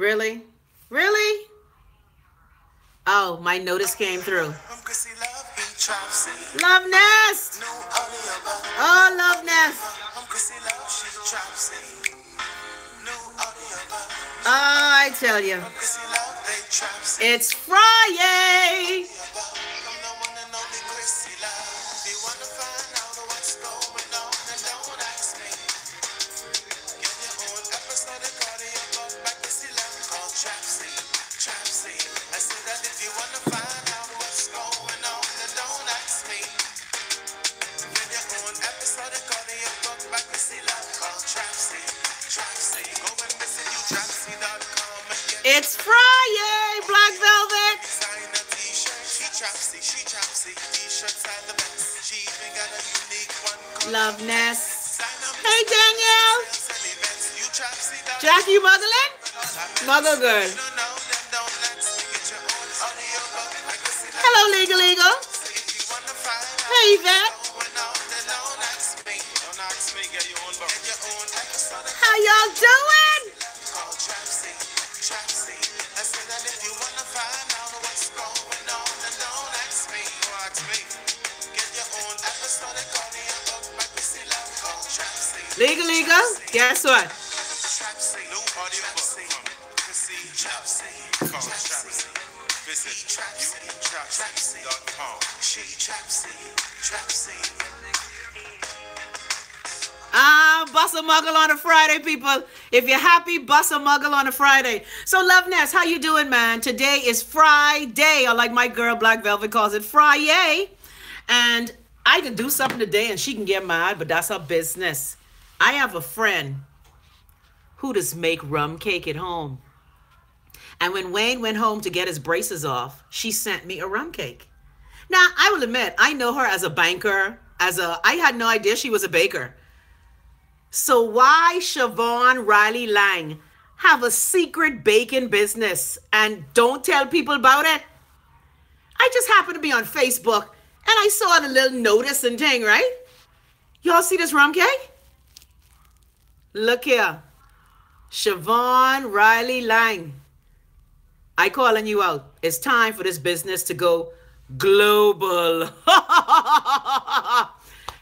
Really? Really? Oh, my notice came through. LoveNest! Oh, LoveNest! Oh, I tell you. It's Friday! It's Friday, Black Velvet. LoveNest. Hey, Danielle. Jack, you muggling? Muggle girl. Hello, Legal Eagle. Hey, Yvette. How y'all doing? Legal, guess what? Bust a muggle on a Friday, people. If you're happy, bust a muggle on a Friday. So, LoveNest, how you doing, man? Today is Friday, or like my girl Black Velvet calls it, FriYaaaaay. And I can do something today and she can get mad, but that's her business. I have a friend who does make rum cake at home. And when Wayne went home to get his braces off, she sent me a rum cake. Now, I will admit, I know her as a banker, I had no idea she was a baker. So why Siobhan Riley Lang have a secret baking business and don't tell people about it? I just happened to be on Facebook and I saw the little notice and thing, right? Y'all see this rum cake? Look here. Siobhan Riley Lang. I calling you out. It's time for this business to go global.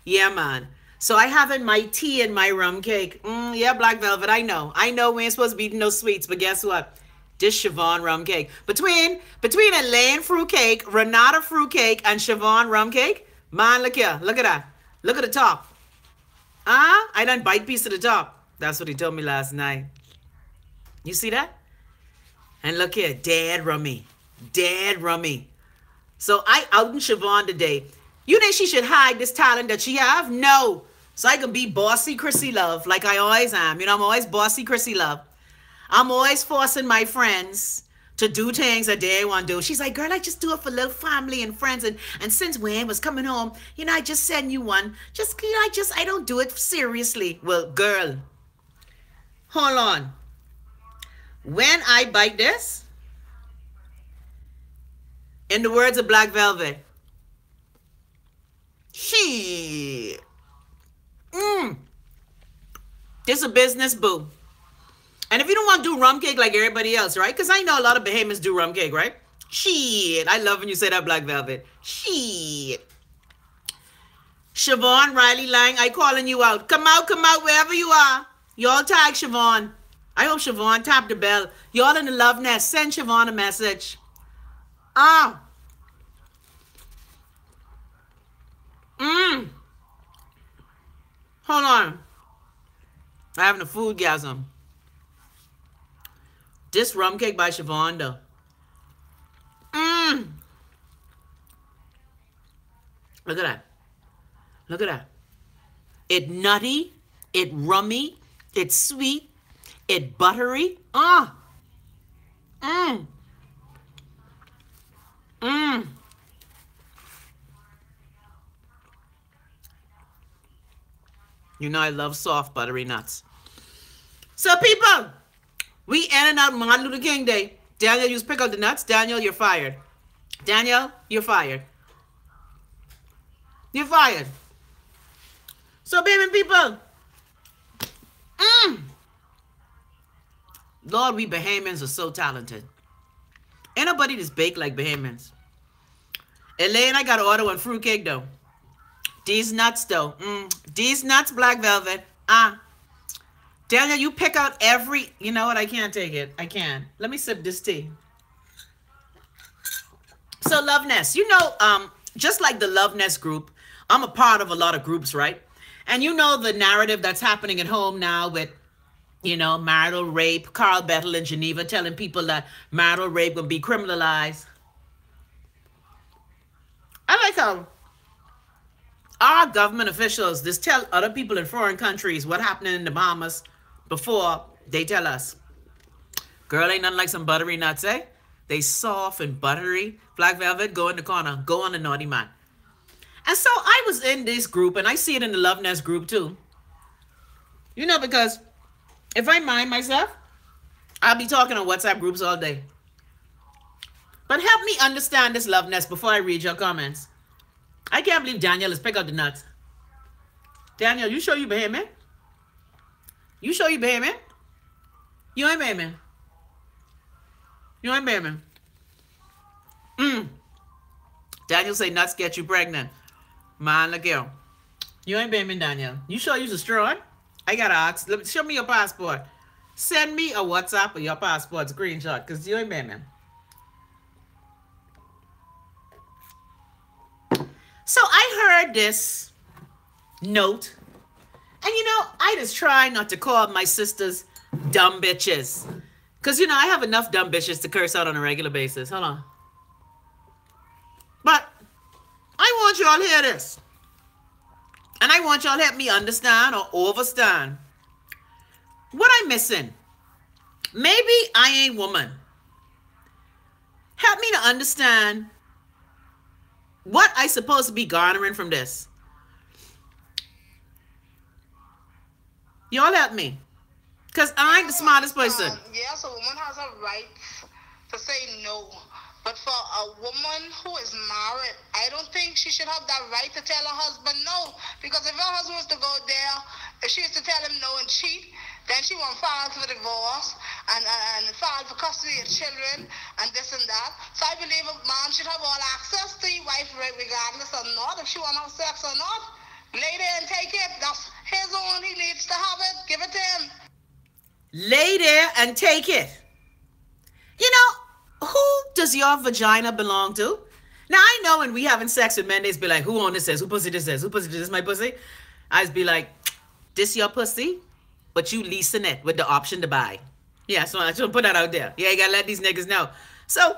Yeah, man. So I having my tea and my rum cake. Yeah, Black Velvet, I know. I know we ain't supposed to be eating no sweets, but guess what? This Siobhan rum cake. Between Elaine fruit cake, Renata fruit cake, and Siobhan rum cake, man, look here. Look at that. Look at the top. I done bite piece of the top. That's what he told me last night. You see that? And look here, dead rummy. Dead rummy. So I out in Siobhan today. You think she should hide this talent that she have? No. So I can be bossy Chrissy Love like I always am. You know, I'm always bossy Chrissy Love. I'm always forcing my friends to do things that they want to do. She's like, girl, I just do it for little family and friends. And since Wayne was coming home, you know, I just send you one. Just, you know, I don't do it seriously. Well, girl, hold on. When I bite this, in the words of Black Velvet, shit. This a business, boo. And if you don't want to do rum cake like everybody else, right? Because I know a lot of Bahamians do rum cake, right? Shit. I love when you say that, Black Velvet. Shit. Siobhan Riley Lang, I calling you out. Come out, wherever you are. Y'all tag Siobhan. I hope Siobhan tap the bell. Y'all in the LoveNest, send Siobhan a message. Hold on. I'm having a food gasm. This rum cake by Siobhan, though. Look at that. Look at that. It nutty. It rummy. It's sweet. It buttery. You know I love soft buttery nuts. So people, we in and out Martin Luther King Day. Daniel, you pick out the nuts. Daniel, you're fired. Daniel, you're fired. You're fired. So baby people, Lord, we Bahamians are so talented. Ain't nobody that's baked like Bahamians. Elaine, I got to order one fruitcake though. These nuts though. These nuts, Black Velvet. Daniel, you pick out every... You know what? I can't take it. I can't. Let me sip this tea. So, LoveNest, you know, just like the LoveNest group, I'm a part of a lot of groups, right? And you know the narrative that's happening at home now with, you know, marital rape. Carl Bettel in Geneva telling people that marital rape will be criminalized. I like how our government officials just tell other people in foreign countries what happening in the Bahamas before they tell us. Girl, ain't nothing like some buttery nuts, eh? They soft and buttery. Black Velvet, go in the corner. Go on the naughty man. And so I was in this group, and I see it in the LoveNest group too. You know, because if I mind myself, I'll be talking on WhatsApp groups all day. But help me understand this LoveNest before I read your comments. I can't believe Daniel has picked up the nuts. Daniel, you sure you Bahamian? You sure you Bahamian? You ain't Bahamian. You ain't Bahamian. Daniel say nuts get you pregnant. Man, look here. You ain't Bahamian, Daniel. You sure you's a straw? I gotta ask. Show me your passport. Send me a WhatsApp of your passport screenshot, because you ain't Bahamian. So I heard this note, and you know, I just try not to call my sisters dumb bitches. Because, you know, I have enough dumb bitches to curse out on a regular basis. Hold on. But I want y'all to hear this. And I want y'all to help me understand or overstand what I'm missing. Maybe I ain't woman. Help me to understand what I supposed to be garnering from this. Y'all help me. Because I ain't the smartest person. Yes, a woman has a right to say no. But for a woman who is married, I don't think she should have that right to tell her husband no. Because if her husband was to go there, if she was to tell him no and cheat, then she won't file for divorce and file for custody of children and this and that. So I believe a man should have all access to his wife regardless or not, if she want to have sex or not. Lay there and take it. That's his own. He needs to have it. Give it to him. Lay there and take it. You know, who does your vagina belong to? Now, I know when we having sex with men, they be like, who on this is? Who pussy this is? Who pussy this is my pussy? I just be like, this your pussy, but you leasing it with the option to buy. Yeah, so I should put that out there. Yeah, you gotta let these niggas know. So,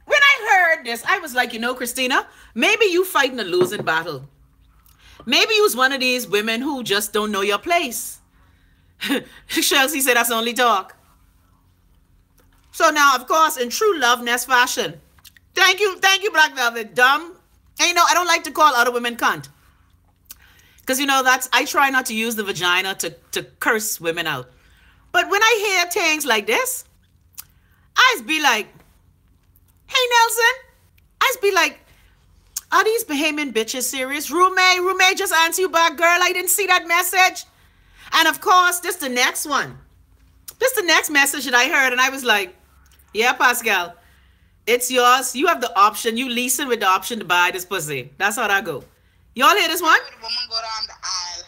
when I heard this, I was like, you know, Christina, maybe you fighting a losing battle. Maybe you was one of these women who just don't know your place. Chelsea said that's only talk. So now, of course, in true LoveNest fashion, thank you, Black Velvet, dumb. And you know, I don't like to call other women cunt. Because, you know, I try not to use the vagina to curse women out. But when I hear things like this, I just be like, hey, Nelson. I just be like, are these Bahamian bitches serious? Roommate, just answer you back, girl. I didn't see that message. And of course, this the next one. This the next message that I heard, and I was like, yeah, Pascal, it's yours. You have the option. You leasing with the option to buy this pussy. That's how that go. Y'all hear this one? The woman go down the aisle,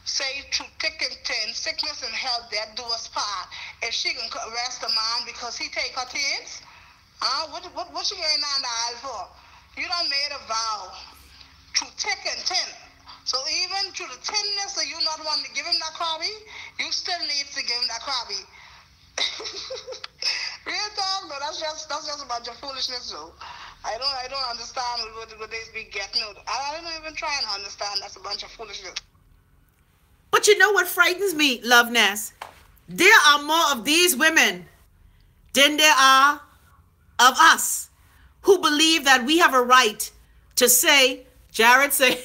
say through thick and thin, sickness and health, that do us part. If she can arrest a man because he take her things, what she going down the aisle for? You done made a vow through thick and thin. So even through the thinness of you not wanting to give him that crabby, you still need to give him that crabby. Real talk, no, that's just a bunch of foolishness, though. I don't understand what they be getting. I don't even try and understand. That's a bunch of foolishness. But you know what frightens me, LoveNest? There are more of these women than there are of us who believe that we have a right to say, Jared say,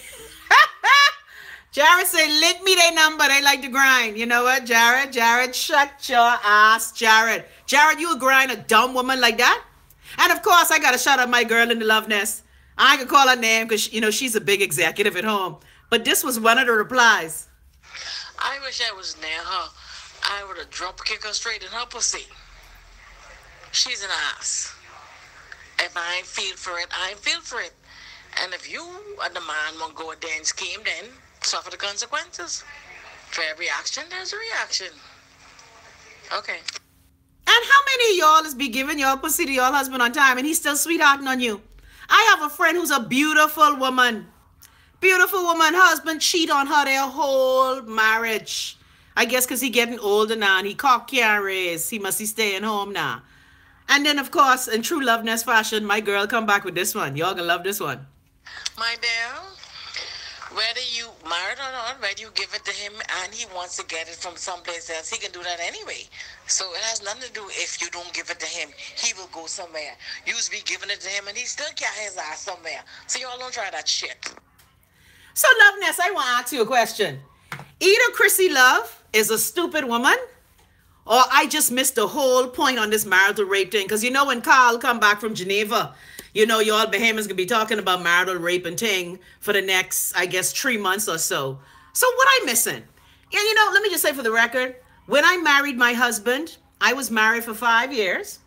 link me their number. They like to grind. You know what, Jared? Jared, shut your ass, Jared. Jared, you would grind a dumb woman like that? And of course, I got to shout out my girl in the LoveNest. I can call her name because, you know, she's a big executive at home. But this was one of the replies. I wish I was near her. I would have drop kicked her straight in her pussy. she's an ass. If I feel for it, I feel for it. And if you and the man won't go out there and scheme, then suffer the consequences. For every action, there's a reaction. Okay. And how many of y'all is be giving y'all pussy to y'all husband on time and he's still sweethearting on you? I have a friend who's a beautiful woman. Beautiful woman, husband cheat on her their whole marriage. I guess because he getting older now and he can't raise. He must be staying home now. And then, of course, in true LoveNest fashion, my girl come back with this one. Y'all gonna love this one. My dear, whether you married or not, whether you give it to him and he wants to get it from someplace else, he can do that anyway. So it has nothing to do if you don't give it to him. He will go somewhere. You be giving it to him and he still carry his ass somewhere. So y'all don't try that shit. So, LoveNest, I want to ask you a question. Either Chrissy Love is a stupid woman, or I just missed the whole point on this marital rape thing. Because you know when Carl come back from Geneva, you know y'all Bahamians going to be talking about marital rape and thing for the next, I guess, 3 months or so. So what I missing? And you know, let me just say for the record, when I married my husband, I was married for 5 years.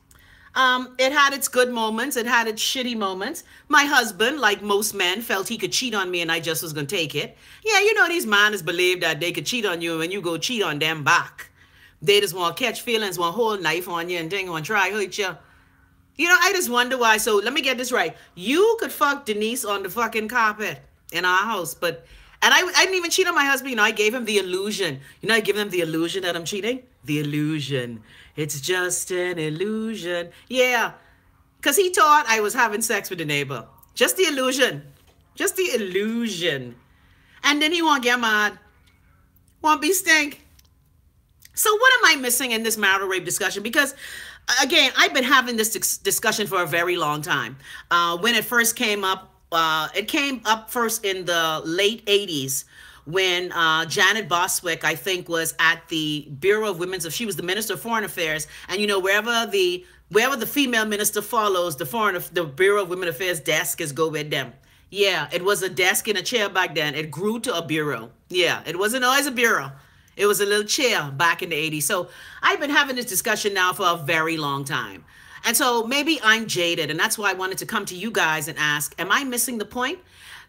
It had its good moments. It had its shitty moments. My husband, like most men, felt he could cheat on me and I just was going to take it. Yeah, you know, these men believe that they could cheat on you and you go cheat on them back. They just want to catch feelings, want to hold knife on you and thing, want to try hurt you. You know, I just wonder why. So let me get this right. You could fuck Denise on the fucking carpet in our house, but, and I didn't even cheat on my husband. You know, I gave him the illusion. You know, I give him the illusion that I'm cheating. The illusion. It's just an illusion. Yeah. Because he thought I was having sex with the neighbor. Just the illusion. Just the illusion. And then he won't get mad. Won't be stink. So what am I missing in this marital rape discussion? Because, again, I've been having this discussion for a very long time. When it first came up first in the late 80s when Janet Boswick, I think, was at the Bureau of Women's Affairs. She was the Minister of Foreign Affairs. And, you know, wherever the female minister follows, the Bureau of Women's Affairs desk is go with them. Yeah, it was a desk and a chair back then. It grew to a bureau. Yeah, it wasn't always a bureau. It was a little chair back in the 80s. So I've been having this discussion now for a very long time. And so maybe I'm jaded. And that's why I wanted to come to you guys and ask, am I missing the point?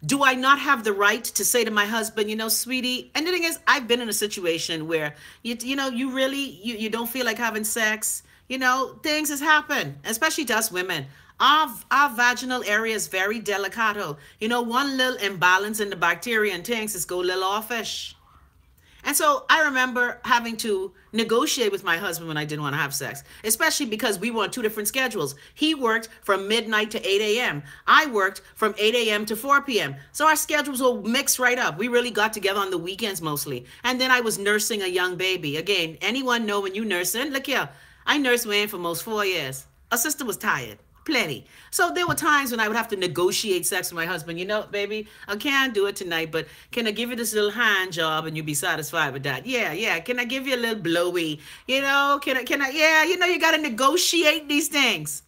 Do I not have the right to say to my husband, you know, sweetie, and the thing is, I've been in a situation where, you know, you really, you don't feel like having sex. You know, things has happened, especially to us women. Our vaginal area is very delicato. You know, one little imbalance in the bacteria and things is go a little offish. And so I remember having to negotiate with my husband when I didn't want to have sex, especially because we were on two different schedules. He worked from midnight to 8 a.m. I worked from 8 a.m. to 4 p.m. So our schedules were mixed right up. We really got together on the weekends mostly. And then I was nursing a young baby. Again, anyone know when you nursing? Look here, I nursed Wayne for most 4 years. Our sister was tired. Plenty. So there were times when I would have to negotiate sex with my husband. You know, baby, I can't do it tonight, but can I give you this little hand job and you be satisfied with that? Yeah. Can I give you a little blowy? You know, can I, yeah, you know, you got to negotiate these things.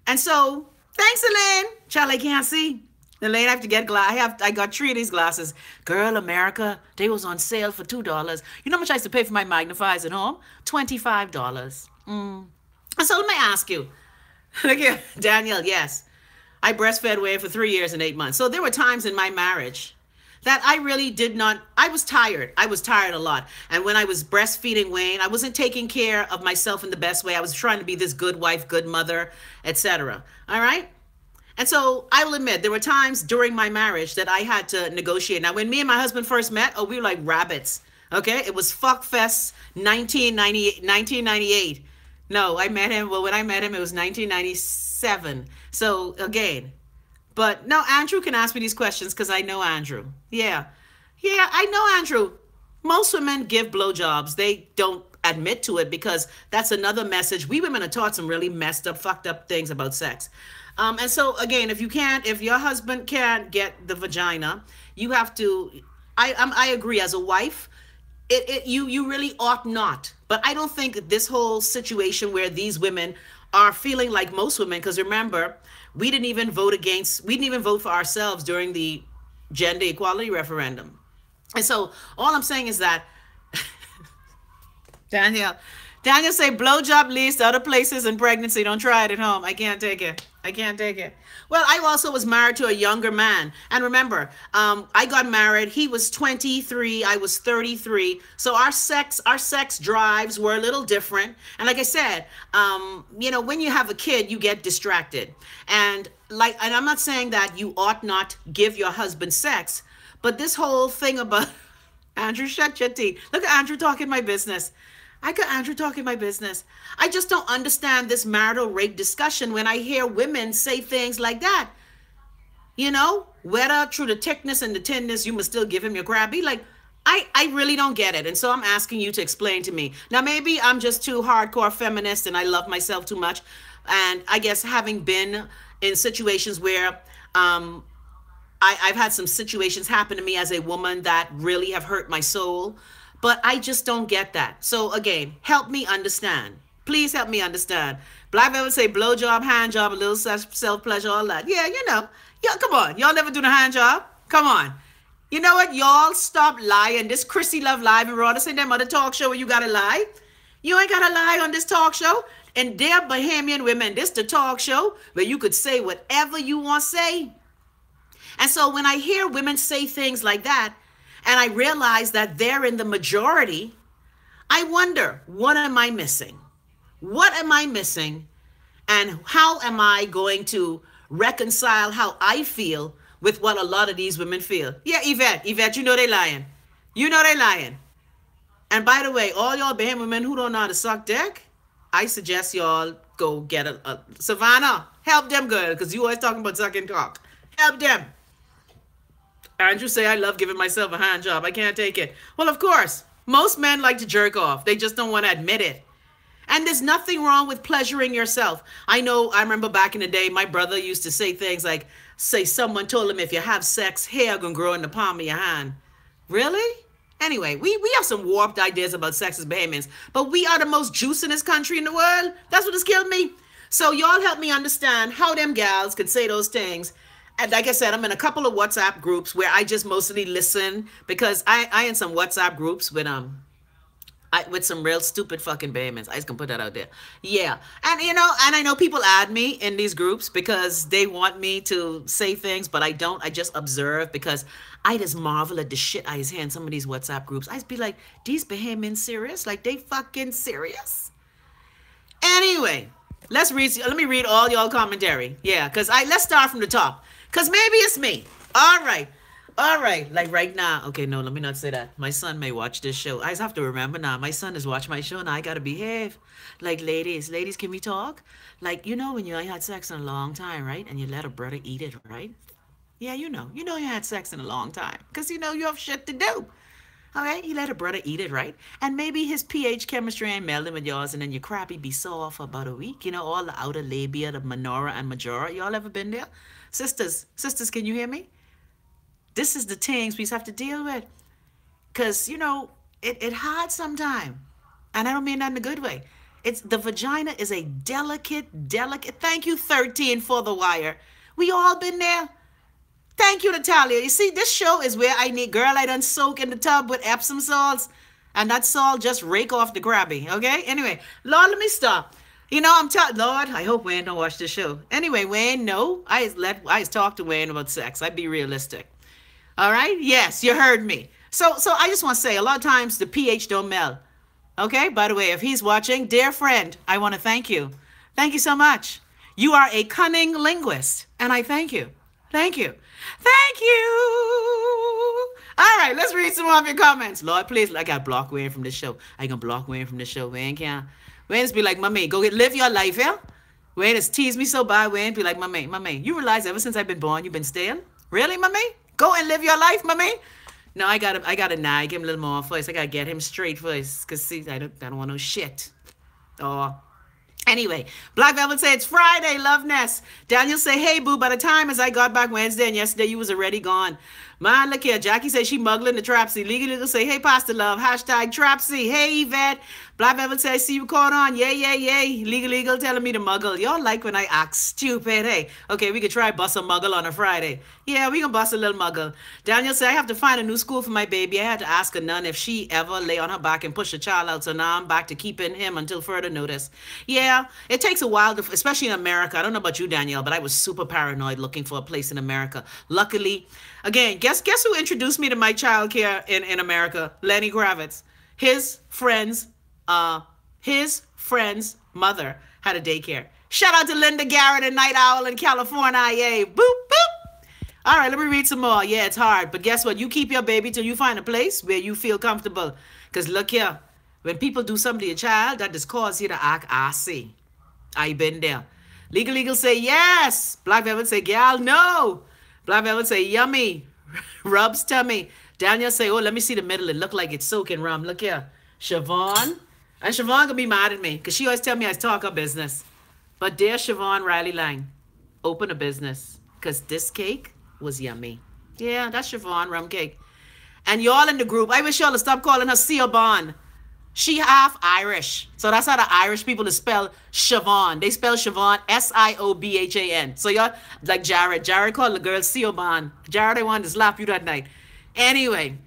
And so, thanks, Elaine. Child, I can't see. Elaine, I have to get I got 3 of these glasses. Girl, America, they was on sale for $2. You know how much I used to pay for my magnifiers at home? $25. And so let me ask you. Look here, Daniel, yes. I breastfed Wayne for 3 years and 8 months. So there were times in my marriage that I really did not, I was tired. I was tired a lot. And when I was breastfeeding Wayne, I wasn't taking care of myself in the best way. I was trying to be this good wife, good mother, etc. All right? And so I will admit, there were times during my marriage that I had to negotiate. Now, when me and my husband first met, we were like rabbits. Okay? It was Fuck Fest 1998. No, I met him. Well, when I met him, it was 1997. So again, but no, Andrew can ask me these questions because I know Andrew. Yeah, I know Andrew. Most women give blowjobs. They don't admit to it because that's another message. We women are taught some really messed up, fucked up things about sex. And so again, if your husband can't get the vagina, you have to. I agree. As a wife, you really ought not. But I don't think this whole situation where these women are feeling like most women, because remember, we didn't even vote for ourselves during the gender equality referendum. And so all I'm saying is that, Danielle, Daniel say blowjob leads to other places in pregnancy. Don't try it at home. I can't take it. I can't take it. Well, I also was married to a younger man. And remember, I got married. He was 23. I was 33. So our sex drives were a little different. And like I said, you know, when you have a kid, you get distracted. And I'm not saying that you ought not give your husband sex, but this whole thing about Andrew, shut your teeth. Look at Andrew talking my business. I got Andrew talking my business. I just don't understand this marital rape discussion when I hear women say things like that. You know, whether through the thickness and the thinness, you must still give him your crabby. Like, I really don't get it. And so I'm asking you to explain to me. Now, maybe I'm just too hardcore feminist and I love myself too much. And I guess having been in situations where I've had some situations happen to me as a woman that really have hurt my soul. But I just don't get that. So again, help me understand. Please help me understand. Black men would say blowjob, hand job, a little self-pleasure, all that. Yeah, you know. Yeah, come on. Y'all never do the hand job? Come on. You know what? Y'all stop lying. This Chrissy Love Live and Raw, this ain't that other talk show where you gotta lie. You ain't gotta lie on this talk show. And they're Bahamian women. This the talk show where you could say whatever you want to say. And so when I hear women say things like that, and I realize that they're in the majority, I wonder, what am I missing? What am I missing? And how am I going to reconcile how I feel with what a lot of these women feel? Yeah, Yvette, you know they lying. You know they lying. And by the way, all y'all Bahamian women who don't know how to suck dick, I suggest y'all go get a Savannah, help them girl, because you always talking about sucking cock. Help them. Andrew say, I love giving myself a hand job. I can't take it. Well, of course, most men like to jerk off. They just don't want to admit it. And there's nothing wrong with pleasuring yourself. I remember back in the day, my brother used to say things like, say someone told him if you have sex, hair gonna grow in the palm of your hand. Really? Anyway, we have some warped ideas about sex as Bahamians, but we are the most juicinest country in the world. That's what has killed me. So y'all help me understand how them gals could say those things. And like I said, I'm in a couple of WhatsApp groups where I just mostly listen because I in some WhatsApp groups with some real stupid fucking Bahamians. I just gonna put that out there. Yeah. And you know, and I know people add me in these groups because they want me to say things, but I don't. I just observe because I just marvel at the shit I just hear in some of these WhatsApp groups. I just be like, these Bahamians serious? Like they fucking serious? Anyway, let me read all y'all commentary. Yeah, because let's start from the top. Because maybe it's me. All right. Like right now. Okay, no, let me not say that. My son may watch this show. I just have to remember now. My son is watching my show and I got to behave. Like, ladies, can we talk? Like, you know when you ain't had sex in a long time, right? And you let a brother eat it, right? Yeah, you know you had sex in a long time. Because you know you have shit to do. Okay, you let a brother eat it, right? And maybe his pH chemistry ain't melding with yours and then your crappy be sore for about a week. You know, all the outer labia, the minora and majora. Y'all ever been there? Sisters, can you hear me? This is the things we have to deal with. Because, you know, it hard sometimes. And I don't mean that in a good way. The vagina is a delicate, thank you 13 for the wire. We all been there. Thank you, Natalia. You see, this show is where I done soak in the tub with Epsom salts. And that salt just rake off the grabby, okay? Anyway, Lord, let me stop. You know, Lord, I hope Wayne don't watch this show. Anyway, Wayne, no. I just talk to Wayne about sex. I'd be realistic. All right? Yes, you heard me. So I just want to say, a lot of times the pH don't meld. Okay? By the way, if he's watching, dear friend, I want to thank you. Thank you so much. You are a cunning linguist, and I thank you. Thank you. Thank you. All right, let's read some more of your comments. Lord, please, I got to block Wayne from this show. I can block Wayne from this show. Wayne can't. Wayne just be like, mommy, live your life, yeah? Wayne has teased me so bad. Wayne be like, mommy, you realize ever since I've been born, you've been stale? Really, mommy? Go and live your life, mommy? No, I gotta nag him a little more first. I gotta get him straight first. Because, see, I don't want no shit. Oh. Anyway, Black Velvet say, it's Friday, LoveNest. Daniel say, hey, boo, by the time as I got back Wednesday and yesterday, you was already gone. Man, look here. Jackie says she muggling the Trapsy. Legal say, hey, Pastor Love. Hashtag Trapsy. Hey, Yvette. Black Velvet say, see you caught on. Yay. Legal telling me to muggle. Y'all like when I act stupid. Hey, okay, we could try bust a muggle on a Friday. Yeah, we can bust a little muggle. Daniel said, I have to find a new school for my baby. I had to ask a nun if she ever lay on her back and push a child out. So now I'm back to keeping him until further notice. Yeah, it takes a while, especially in America. I don't know about you, Danielle, but I was super paranoid looking for a place in America. Luckily, again, guess who introduced me to my childcare in America? Lenny Kravitz. His friend's mother had a daycare. Shout out to Linda Garrett and Night Owl in California. Yay. Boop, boop. All right, let me read some more. Yeah, it's hard. But guess what? You keep your baby till you find a place where you feel comfortable. Because look here, when people do something to your child, that just causes you to act assy. I been there. Legal say yes. Black Velvet say, gal, no. Black Velvet say, yummy. Rubs tummy. Daniel say, oh, let me see the middle. It look like it's soaking rum. Look here. Siobhan. And Siobhan gonna be mad at me because she always tell me I talk her business. But dear Siobhan Riley Lang, open a business because this cake was yummy. Yeah, that's Siobhan rum cake. And y'all in the group, I wish y'all to stop calling her Siobhan. She half Irish. So that's how the Irish people spell Siobhan. They spell Siobhan Siobhan. So y'all, like Jared. Jared called the girl Siobhan. Jared, I wanted to slap you that night. Anyway.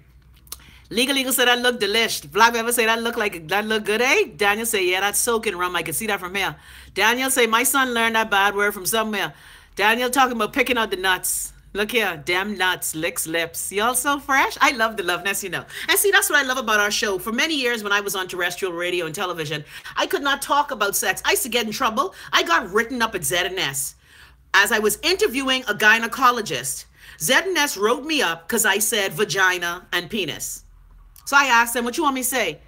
Legal said that look delish. Black Velvet say that look good, eh? Daniel say, yeah, that's soaking rum. I can see that from here. Daniel say, my son learned that bad word from somewhere. Daniel talking about picking out the nuts. Look here, damn nuts, licks lips. Y'all so fresh? I love the LoveNest, you know. And see, that's what I love about our show. For many years when I was on terrestrial radio and television, I could not talk about sex. I used to get in trouble. I got written up at ZNS. As I was interviewing a gynecologist, ZNS wrote me up because I said vagina and penis. So I asked them, what you want me to say?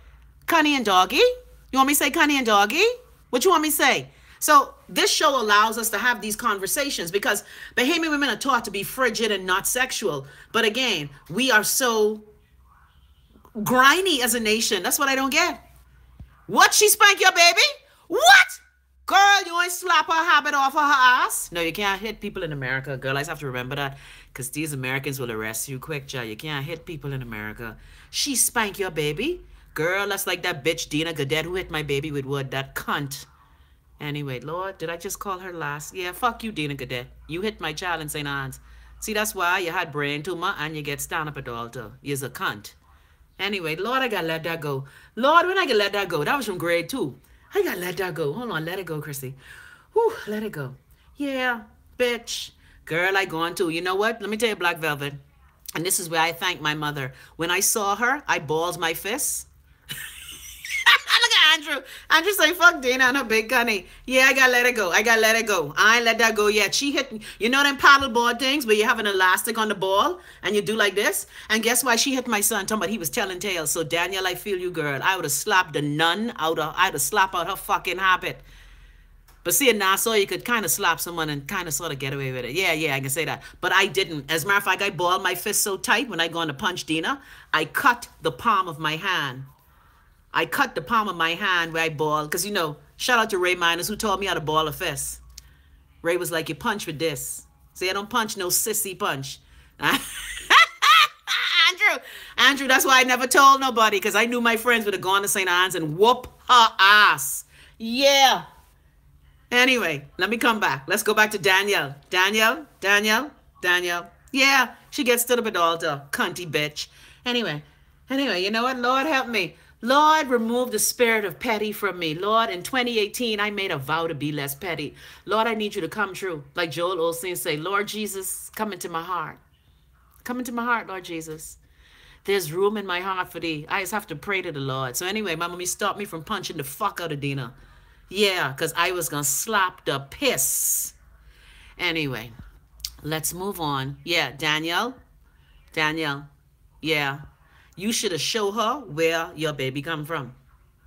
Cunny and doggy? You want me to say cunny and doggy? What you want me to say? So this show allows us to have these conversations because Bahamian women are taught to be frigid and not sexual. But again, we are so grimy as a nation. That's what I don't get. What? She spank your baby? What? Girl, you ain't slap her habit off of her ass? No, you can't hit people in America. Girl, I just have to remember that because these Americans will arrest you quick, child. You can't hit people in America. She spank your baby? Girl, that's like that bitch Dina Gadet who hit my baby with wood. That cunt. Anyway, Lord, did I just call her last? Yeah, fuck you, Dina Gadet. You hit my child in St. Anne's. See, that's why you had brain tumor and you get stand up at the altar. You's a cunt. Anyway, Lord, I gotta let that go. Lord, when I gotta let that go? That was from grade 2. I gotta let that go. Hold on, let it go, Chrissy. Whew, let it go. Yeah, bitch. Girl, I going to. You know what? Let me tell you, Black Velvet. And this is where I thank my mother. When I saw her, I balled my fists. Look at Andrew. Andrew say, fuck Dana and her big gunny. Yeah, I gotta let it go. I gotta let it go. I ain't let that go yet. She hit me. You know them paddleboard things where you have an elastic on the ball and you do like this? And guess why she hit my son? Talking about he was telling tales. So Danielle, I feel you, girl. I would have slapped the nun out of, I'd have slapped out her fucking habit. But see, in Nassau, you could kind of slap someone and kind of sort of get away with it. Yeah, I can say that. But I didn't. As a matter of fact, I balled my fist so tight when I go on to punch Dina, I cut the palm of my hand. I cut the palm of my hand where I balled. Because, you know, shout out to Ray Miners who taught me how to ball a fist. Ray was like, you punch with this. See, I don't punch no sissy punch. Andrew, that's why I never told nobody. Because I knew my friends would have gone to St. Anne's and whoop her ass. Yeah. Anyway, let me come back. Let's go back to Danielle. Danielle. Yeah, she gets stood up at the altar. Cunty bitch. Anyway, you know what? Lord help me. Lord, remove the spirit of petty from me. Lord, in 2018, I made a vow to be less petty. Lord, I need you to come true. Like Joel Osteen say, Lord Jesus, come into my heart. Come into my heart, Lord Jesus. There's room in my heart for thee. I just have to pray to the Lord. So anyway, my mommy stopped me from punching the fuck out of Dina. Yeah, because I was going to slap the piss. Anyway, let's move on. Yeah, Danielle. Yeah. You should have showed her where your baby come from.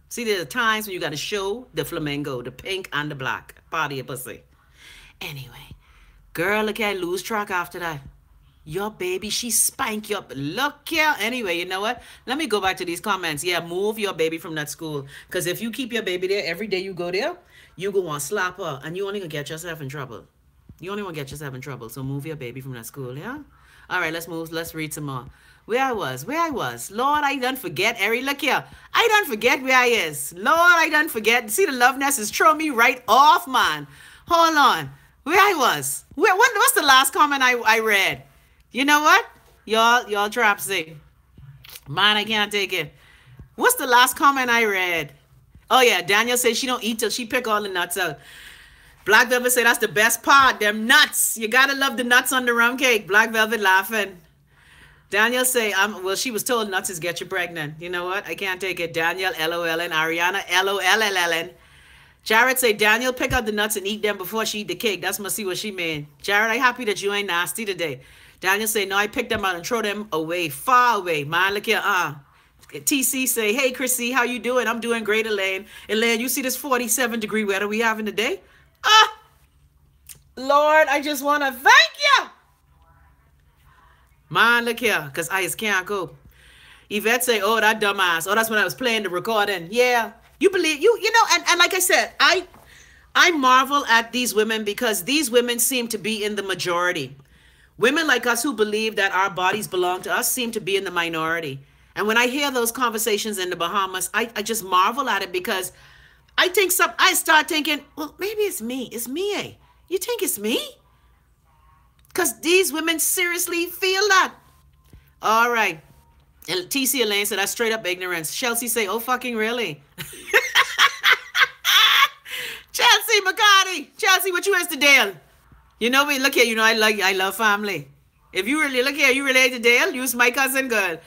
See, there are times when you got to show the flamingo, the pink and the black part of your pussy. Anyway, girl, look at I lose track after that. Your baby, she spank you up. Look here. Anyway, you know what? Let me go back to these comments. Yeah, move your baby from that school. Because if you keep your baby there, every day you go there, you go want to slap her. And you only going to get yourself in trouble. So move your baby from that school, yeah? All right, let's move. Let's read some more. Where I was. Lord, I done forget. Eri, look here. I done forget where I is. Lord, I done forget. See, the LoveNest is throwing me right off, man. Hold on. Where I was. What's the last comment I read? You know what? Y'all dropsy. Man, I can't take it. What's the last comment I read? Oh, yeah. Daniel said she don't eat till she pick all the nuts out. Black Velvet said that's the best part. Them nuts. You gotta love the nuts on the rum cake. Black Velvet laughing. Daniel say, well, she was told nuts is get you pregnant. You know what? I can't take it. Daniel, LOL, and Ariana, LOLLN. Jared say, Daniel, pick out the nuts and eat them before she eat the cake. That's must see what she mean. Jared, I happy that you ain't nasty today. Daniel say, no, I picked them out and throw them away, far away. Man, look here, TC say, hey, Chrissy, how you doing? I'm doing great, Elaine. Elaine, you see this 47-degree weather we having today? Lord, I just want to thank you. Man, look here, because I just can't go. Yvette say, oh, that dumbass. Oh, that's when I was playing the recording. Yeah. You believe, you know, and like I said, I marvel at these women because these women seem to be in the majority. Women like us who believe that our bodies belong to us seem to be in the minority. And when I hear those conversations in the Bahamas, I just marvel at it because I start thinking, well, maybe it's me. It's me, eh? You think it's me? Because these women seriously feel that. All right. And TC Elaine said, that's straight up ignorance. Chelsea say, oh, fucking really? Chelsea McCarty. Chelsea, what you is to Dale? You know me, look here, you know I love family. If you really, look here, you relate to Dale, you's my cousin, good.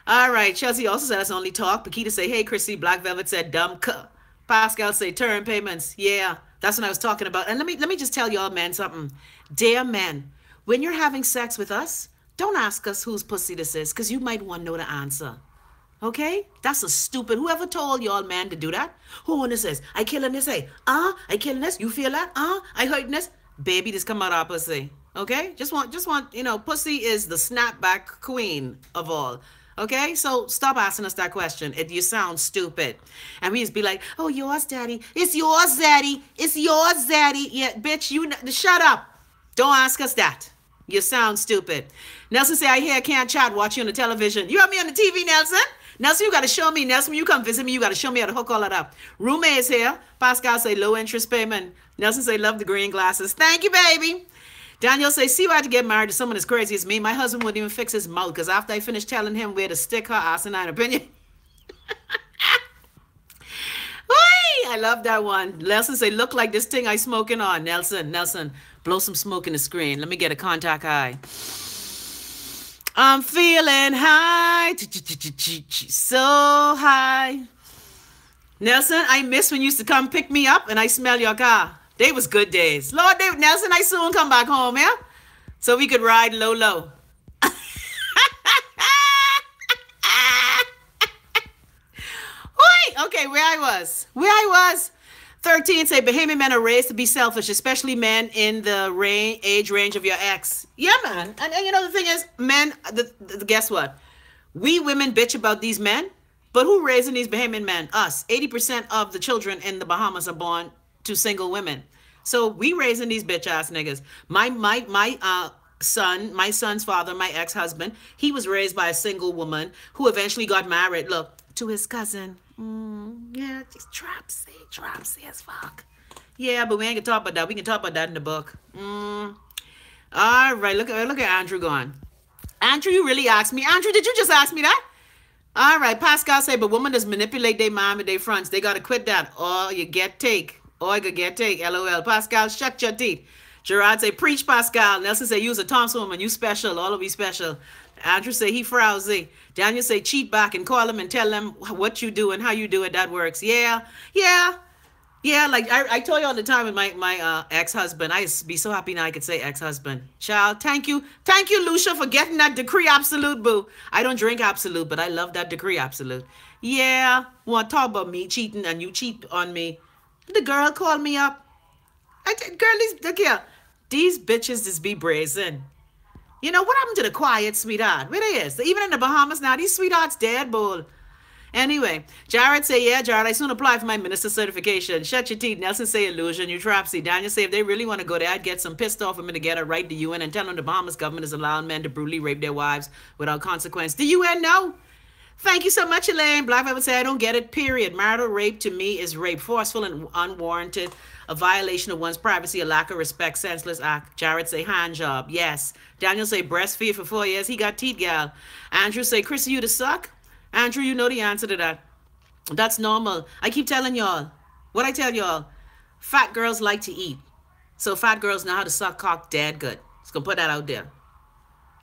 All right, Chelsea also said that's only talk. Pakita say, hey, Chrissy. Black Velvet said, dumb Pascal say, term payments. Yeah, that's what I was talking about. And let me just tell y'all, man, something. Dear men, when you're having sex with us, don't ask us whose pussy this is, because you might want to know the answer. Okay? That's a stupid. Whoever told y'all, man, to do that? Who on this is? I killing this, hey? I killing this? You feel that? I hurting this? Baby, this come out our pussy. Okay? Just want, you know, pussy is the snapback queen of all. Okay? So stop asking us that question. You sound stupid. And we just be like, oh, yours, daddy. It's yours, daddy. It's yours, daddy. Yeah, bitch, shut up. Don't ask us that. You sound stupid. Nelson say, I hear I can't chat, watch you on the television. You have me on the TV, Nelson? Nelson, you got to show me. Nelson, when you come visit me, you got to show me how to hook all that up. Roommate is here. Pascal say, low interest payment. Nelson say, love the green glasses. Thank you, baby. Daniel say, see, I had to get married to someone as crazy as me. My husband wouldn't even fix his mouth because after I finished telling him where to stick her asinine opinion. I love that one. Nelson say, look like this thing I smoking on. Nelson, blow some smoke in the screen. Let me get a contact high. I'm feeling high, so high. Nelson, I miss when you used to come pick me up and I smell your car. They was good days. Lord, Nelson, I soon come back home, yeah? So we could ride low. Okay, where I was. 13 say Bahamian men are raised to be selfish, especially men in the age range of your ex. Yeah, man. And you know, the thing is, men, guess what? We women bitch about these men, but who raising these Bahamian men? Us. 80% of the children in the Bahamas are born to single women. So we raising these bitch ass niggas. My son's father, my ex-husband, he was raised by a single woman who eventually got married, look, to his cousin. Yeah, just dropsy as fuck. Yeah, but we ain't gonna talk about that. We can talk about that in the book. All right, look at Andrew going. Andrew, you really asked me. Andrew, did you just ask me that? All right, Pascal say, but women just manipulate their mom and their fronts. They gotta quit that, or you get take. Or you could get take. LOL. Pascal, shut your teeth. Gerard say, preach, Pascal. Nelson say, use a Thompson woman. You special. All of you special. Andrew say, he frowsy. Daniel say, cheat back and call them and tell them what you do and how you do it. That works. Yeah. Like I told you all the time with my ex-husband. I used to be so happy now I could say ex-husband. Child, thank you, Lucia, for getting that decree absolute, boo. I don't drink absolute, but I love that decree absolute. Yeah. Want to talk about me cheating and you cheat on me. The girl called me up. Look here. These bitches just be brazen. You know, what happened to the quiet sweetheart? Where they is? Even in the Bahamas now, these sweethearts dead, bull. Anyway, Jared say, yeah, Jared, I soon apply for my minister certification. Shut your teeth. Nelson say, illusion, you trapsy. Daniel say, if they really want to go there, I'd get some pissed off women to get a right to UN and tell them the Bahamas government is allowing men to brutally rape their wives without consequence. The UN, no. Thank you so much, Elaine. Black would say, I don't get it, period. Marital rape to me is rape, forceful and unwarranted, a violation of one's privacy, a lack of respect, senseless act. Jared say, hand job, yes. Daniel say, breastfeed for 4 years. He got teeth, gal. Andrew say, Chrissy, you the suck? Andrew, you know the answer to that. That's normal. I keep telling y'all. What I tell y'all? Fat girls like to eat. So fat girls know how to suck cock dead good. Just gonna put that out there.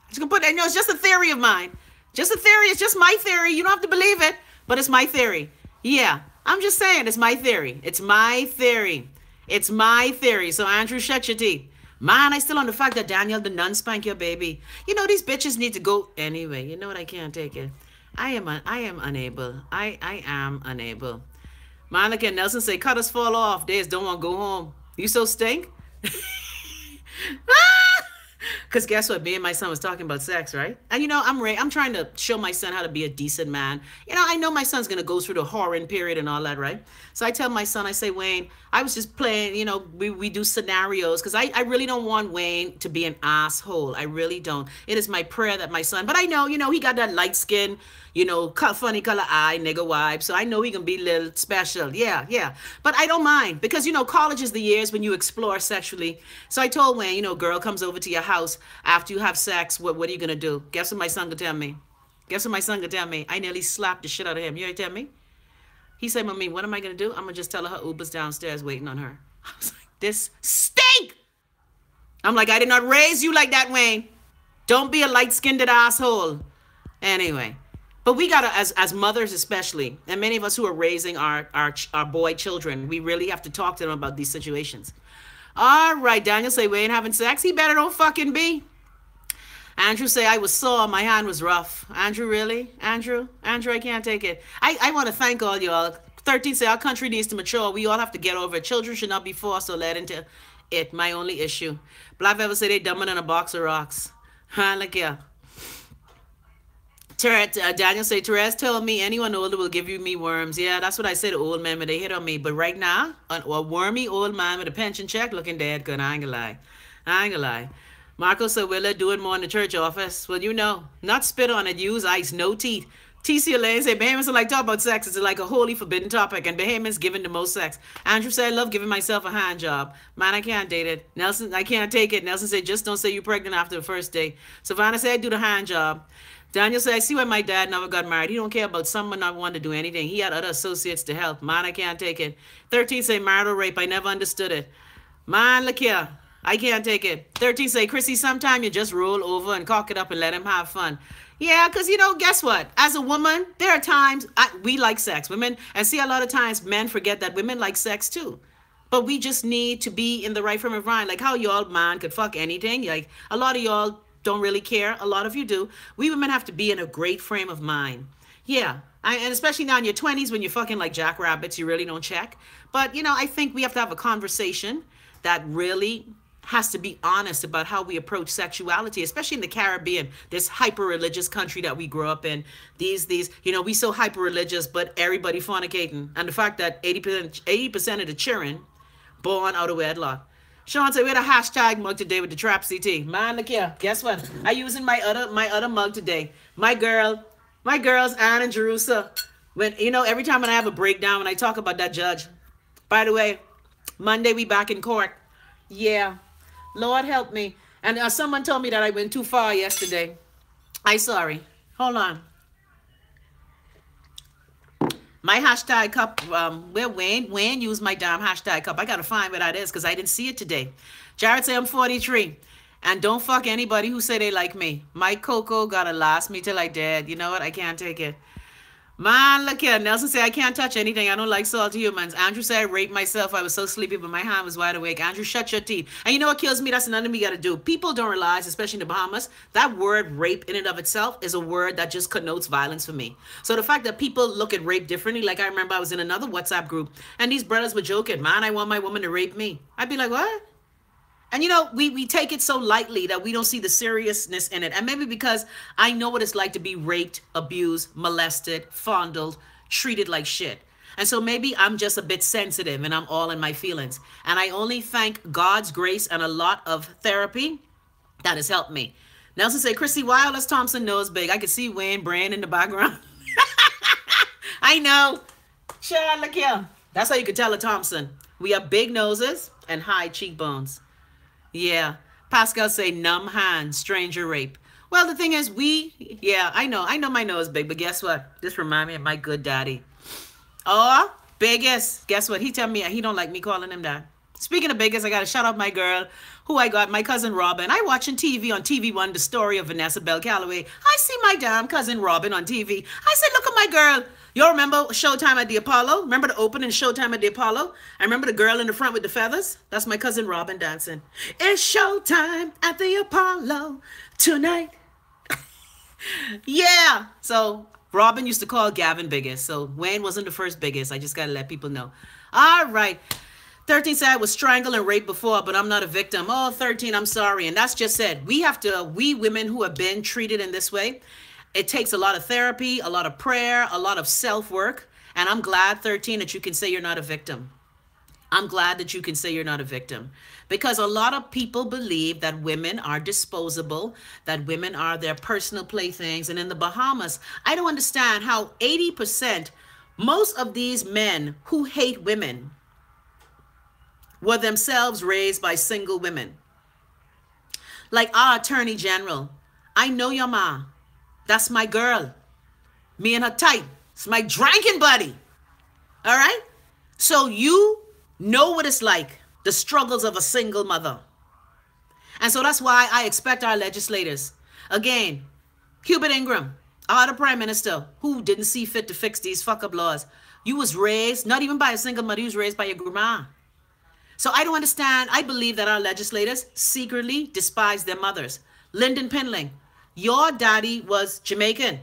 Just gonna put that, it's just a theory of mine. Just a theory. It's just my theory. You don't have to believe it, but it's my theory. Yeah, I'm just saying it's my theory. It's my theory. It's my theory. So Andrew, shut your teeth. Man, I still on the fact that Daniel the nun spank your baby. You know, these bitches need to go. Anyway, you know what? I can't take it. I am unable. I am unable. Monica and Nelson say, cut us fall off. They just don't want to go home. You so stink? Because guess what? Me and my son was talking about sex, right? And you know, I'm trying to show my son how to be a decent man. You know, I know my son's going to go through the whoring period and all that, right? So I tell my son, I say, Wayne, I was just playing, you know, we do scenarios because I really don't want Wayne to be an asshole. I really don't. It is my prayer that my son, but I know, you know, he got that light skin, you know, funny color eye, nigga vibe. So I know he can be a little special. Yeah, yeah. But I don't mind because, you know, college is the years when you explore sexually. So I told Wayne, you know, girl comes over to your house after you have sex. What are you going to do? Guess what my son could tell me? Guess what my son could tell me? I nearly slapped the shit out of him. You ain't tell me? He said, Mommy, what am I going to do? I'm going to just tell her Uber's downstairs waiting on her. I was like, this stink. I'm like, I did not raise you like that, Wayne. Don't be a light-skinned asshole. Anyway. But we gotta, as mothers especially, and many of us who are raising our boy children, we really have to talk to them about these situations. All right, Daniel say, we ain't having sex. He better don't fucking be. Andrew say, I was sore. My hand was rough. Andrew, really? Andrew, I can't take it. I want to thank all y'all. 13 say, our country needs to mature. We all have to get over it. Children should not be forced or led into it. My only issue. Black Velvet say they dumber than a box of rocks. Huh, look here. Daniel say, Therese told me anyone older will give you me worms. Yeah, that's what I say to old men when they hit on me. But right now, a wormy old man with a pension check looking dead good. I ain't gonna lie. Marco said, will they do it more in the church office? Well, you know, not spit on it, use ice, no teeth. TC Elaine say, Bahamians don't like talk about sex. It's like a wholly forbidden topic, and Bahamians giving the most sex. Andrew said, I love giving myself a hand job. Man, I can't date it. Nelson, I can't take it. Nelson said, just don't say you're pregnant after the first day. Savannah said, I do the hand job. Daniel said, I see why my dad never got married. He don't care about someone not wanting to do anything. He had other associates to help. Man, I can't take it. 13 say, marital rape. I never understood it. Man, look here. I can't take it. 13 say, Chrissy, sometime you just roll over and cock it up and let him have fun. Yeah, because, you know, guess what? As a woman, there are times we like sex. Women, and see, a lot of times men forget that women like sex too. But we just need to be in the right frame of mind. Like how y'all, man, could fuck anything. Like a lot of y'all don't really care. A lot of you do. We women have to be in a great frame of mind. Yeah. And especially now in your 20s when you're fucking like jackrabbits, you really don't check. But, you know, I think we have to have a conversation that really has to be honest about how we approach sexuality, especially in the Caribbean, this hyper-religious country that we grew up in. These, you know, we so hyper-religious, but everybody fornicating. And the fact that 80% of the children born out of wedlock. Sean said, we had a hashtag mug today with the Trap CT. Man, look here. Guess what? I using my other mug today. My girls, Anne and Jerusa. When, you know, every time when I have a breakdown, when I talk about that judge. By the way, Monday we back in court. Yeah. Lord help me. And someone told me that I went too far yesterday. I sorry. Hold on. My hashtag cup, where Wayne used my damn hashtag cup. I got to find where that is because I didn't see it today. Jared say I'm 43. And don't fuck anybody who say they like me. My Coco got to last me till I dead. You know what? I can't take it. Man, look here. Nelson say I can't touch anything. I don't like salty humans. Andrew said I raped myself. I was so sleepy, but my hand was wide awake. Andrew, shut your teeth. And you know what kills me? That's another thing we got to do. People don't realize, especially in the Bahamas, that word rape in and of itself is a word that just connotes violence for me. So the fact that people look at rape differently, like I remember I was in another WhatsApp group and these brothers were joking, man, I want my woman to rape me. I'd be like, what? And, you know, we take it so lightly that we don't see the seriousness in it. And maybe because I know what it's like to be raped, abused, molested, fondled, treated like shit. And so maybe I'm just a bit sensitive and I'm all in my feelings. And I only thank God's grace and a lot of therapy that has helped me. Nelson said, Chrissy, why all this Thompson nose big? I can see Wayne Brand in the background. I know. Sure, look here. That's how you could tell a Thompson. We have big noses and high cheekbones. Yeah. Pascal say, numb hand, stranger rape. Well, the thing is, I know my nose big, but guess what? This reminds me of my good daddy. Oh, biggest. Guess what? He tell me he don't like me calling him that. Speaking of biggest, I got to shout out my girl who I got, my cousin Robin. I watching TV on TV1, the story of Vanessa Bell Calloway. I see my damn cousin Robin on TV. I said, look at my girl. Y'all remember Showtime at the Apollo? Remember the opening Showtime at the Apollo? I remember the girl in the front with the feathers. That's my cousin Robin dancing. It's Showtime at the Apollo tonight. Yeah. So Robin used to call Gavin biggest. So Wayne wasn't the first biggest. I just got to let people know. All right. 13 said I was strangled and raped before, but I'm not a victim. Oh, 13, I'm sorry. And that's just said. We women who have been treated in this way, it takes a lot of therapy, a lot of prayer, a lot of self-work. And I'm glad, 13, that you can say you're not a victim. I'm glad that you can say you're not a victim. Because a lot of people believe that women are disposable, that women are their personal playthings. And in the Bahamas, I don't understand how 80%, most of these men who hate women were themselves raised by single women. Like our Attorney General. I know your ma. That's my girl. Me and her tight. It's my drinking buddy. All right? So you know what it's like, the struggles of a single mother. And so that's why I expect our legislators. Again, Hubert Ingram, our Prime Minister, who didn't see fit to fix these fuck-up laws. You was raised, not even by a single mother, you was raised by your grandma. So I don't understand. I believe that our legislators secretly despise their mothers. Lyndon Pinling, your daddy was Jamaican.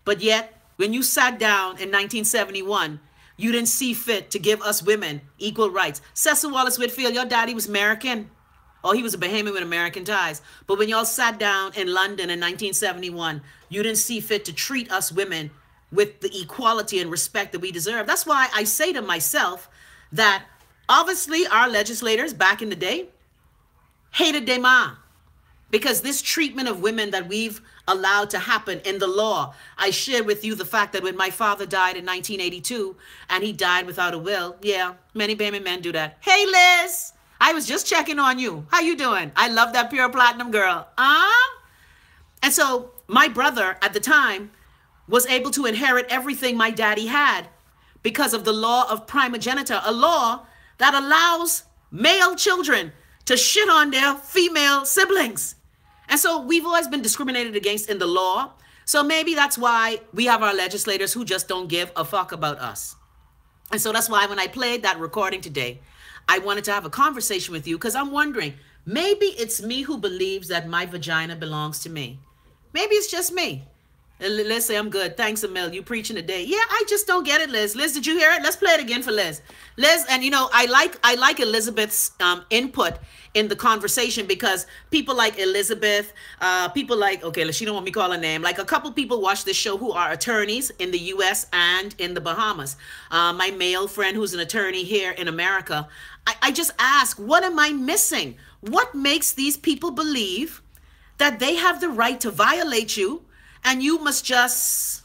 But yet, when you sat down in 1971, you didn't see fit to give us women equal rights. Cecil Wallace Whitfield, your daddy was American. Oh, he was a Bahamian with American ties. But when y'all sat down in London in 1971, you didn't see fit to treat us women with the equality and respect that we deserve. That's why I say to myself that obviously our legislators back in the day hated their ma. Because this treatment of women that we've allowed to happen in the law, I shared with you the fact that when my father died in 1982 and he died without a will, yeah, many Bahamian men do that. Hey, Liz, I was just checking on you. How you doing? I love that pure platinum girl. And so my brother at the time was able to inherit everything my daddy had because of the law of primogeniture, a law that allows male children to shit on their female siblings. And so we've always been discriminated against in the law. So maybe that's why we have our legislators who just don't give a fuck about us. And so that's why when I played that recording today, I wanted to have a conversation with you because I'm wondering, maybe it's me who believes that my vagina belongs to me. Maybe it's just me. Liz say, I'm good. Thanks, Emil. You preaching today. Yeah, I just don't get it, Liz. Liz, did you hear it? Let's play it again for Liz. Liz, and you know, I like Elizabeth's input in the conversation because people like Elizabeth, people like, okay, she don't want me to call her name. Like a couple people watch this show who are attorneys in the US and in the Bahamas. My male friend who's an attorney here in America. I just ask, what am I missing? What makes these people believe that they have the right to violate you and you must just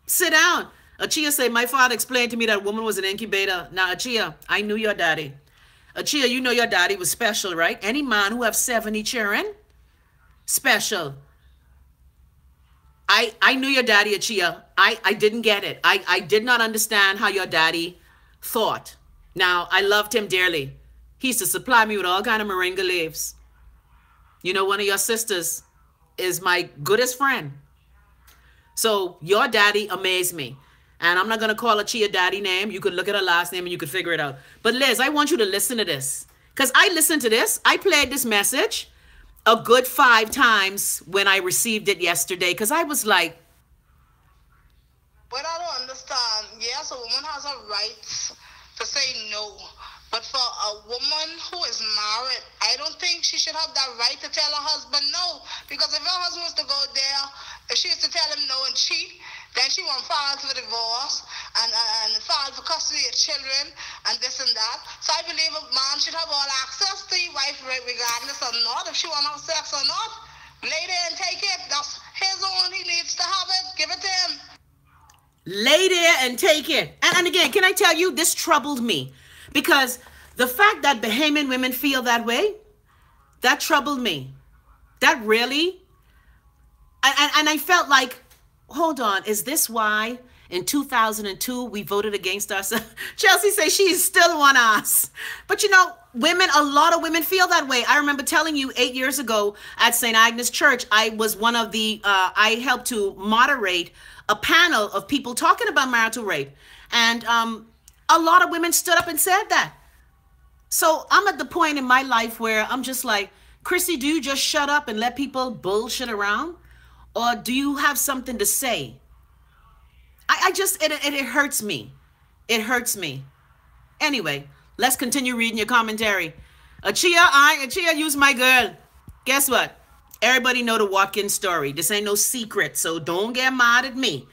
sit down? Achia say, my father explained to me that woman was an incubator. Now, Achia, I knew your daddy. Achia, you know your daddy was special, right? Any man who have 70 children, special. I knew your daddy, Achia. I didn't get it. I did not understand how your daddy thought. Now, I loved him dearly. He used to supply me with all kind of moringa leaves. You know, one of your sisters is my goodest friend. So your daddy amazed me. And I'm not going to call Achia daddy name. You could look at her last name and you could figure it out. But Liz, I want you to listen to this. Because I listened to this. I played this message a good 5 times when I received it yesterday. Because I was like. But I don't understand. Yes, a woman has a right to say no. But for a woman who is married, I don't think she should have that right to tell her husband no. Because if her husband was to go there, if she has to tell him no and cheat, Then she won't file for divorce and file for custody of children and this and that. So I believe a man should have all access to his wife regardless or not, if she want to have sex or not. Lay there and take it. That's his own. He needs to have it. Give it to him. Lay there and take it. And again, can I tell you, this troubled me. Because the fact that Bahamian women feel that way, that troubled me. That really... And I felt like, hold on, is this why in 2002 we voted against ourselves? Chelsea says she's still one us. But you know, women, a lot of women feel that way. I remember telling you 8 years ago at St. Agnes Church, I was one of the, I helped to moderate a panel of people talking about marital rape. And a lot of women stood up and said that. So I'm at the point in my life where I'm just like, Chrissy, do you just shut up and let people bullshit around? Or do you have something to say? I just, it hurts me. It hurts me. Anyway, let's continue reading your commentary. Achia, use my girl. Guess what? Everybody know the Watkins story. This ain't no secret, so don't get mad at me.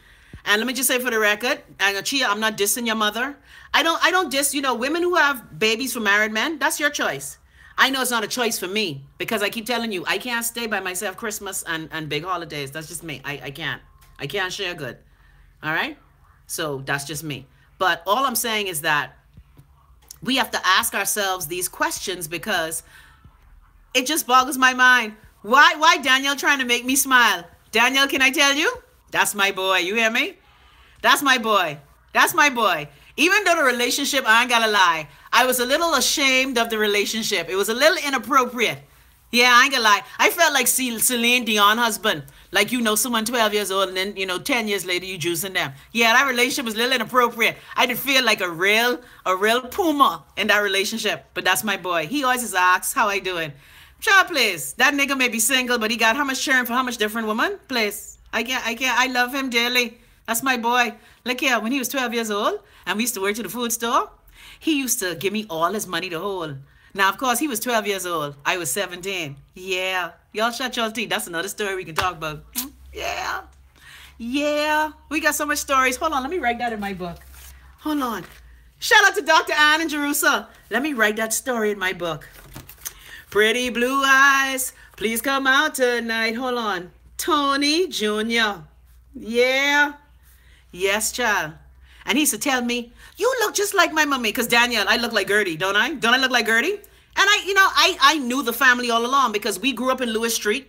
And let me just say for the record, and Achia, I'm not dissing your mother. I don't diss, you know, women who have babies from married men, that's your choice. I know it's not a choice for me because I keep telling you, I can't stay by myself Christmas and big holidays. That's just me. I can't. I can't share good. All right? So that's just me. But all I'm saying is that we have to ask ourselves these questions because it just boggles my mind. Why Daniel trying to make me smile? Daniel, can I tell you? That's my boy. You hear me? That's my boy. That's my boy. Even though the relationship, I ain't gotta lie, I was a little ashamed of the relationship. It was a little inappropriate. Yeah, I ain't gonna lie. I felt like Celine Dion husband. Like, you know, someone 12 years old and then, you know, 10 years later you juicing them. Yeah, that relationship was a little inappropriate. I did feel like a real puma in that relationship. But that's my boy. He always just asks, how I doing? Child, please. That nigga may be single, but he got how much sharing for how much different woman? Please. I can't. I love him dearly. That's my boy. Look here, when he was 12 years old and we used to work to the food store, he used to give me all his money to hold. Now, of course, he was 12 years old. I was 17. Yeah. Y'all shut y'all teeth. That's another story we can talk about. Yeah. Yeah. We got so much stories. Hold on. Let me write that in my book. Hold on. Shout out to Dr. Ann in Jerusalem. Let me write that story in my book. Pretty blue eyes. Please come out tonight. Hold on. Tony Jr. Yeah. Yes, child. And he used to tell me, you look just like my mommy. Because Danielle, I look like Gertie, don't I? Don't I look like Gertie? And I knew the family all along because we grew up in Lewis Street.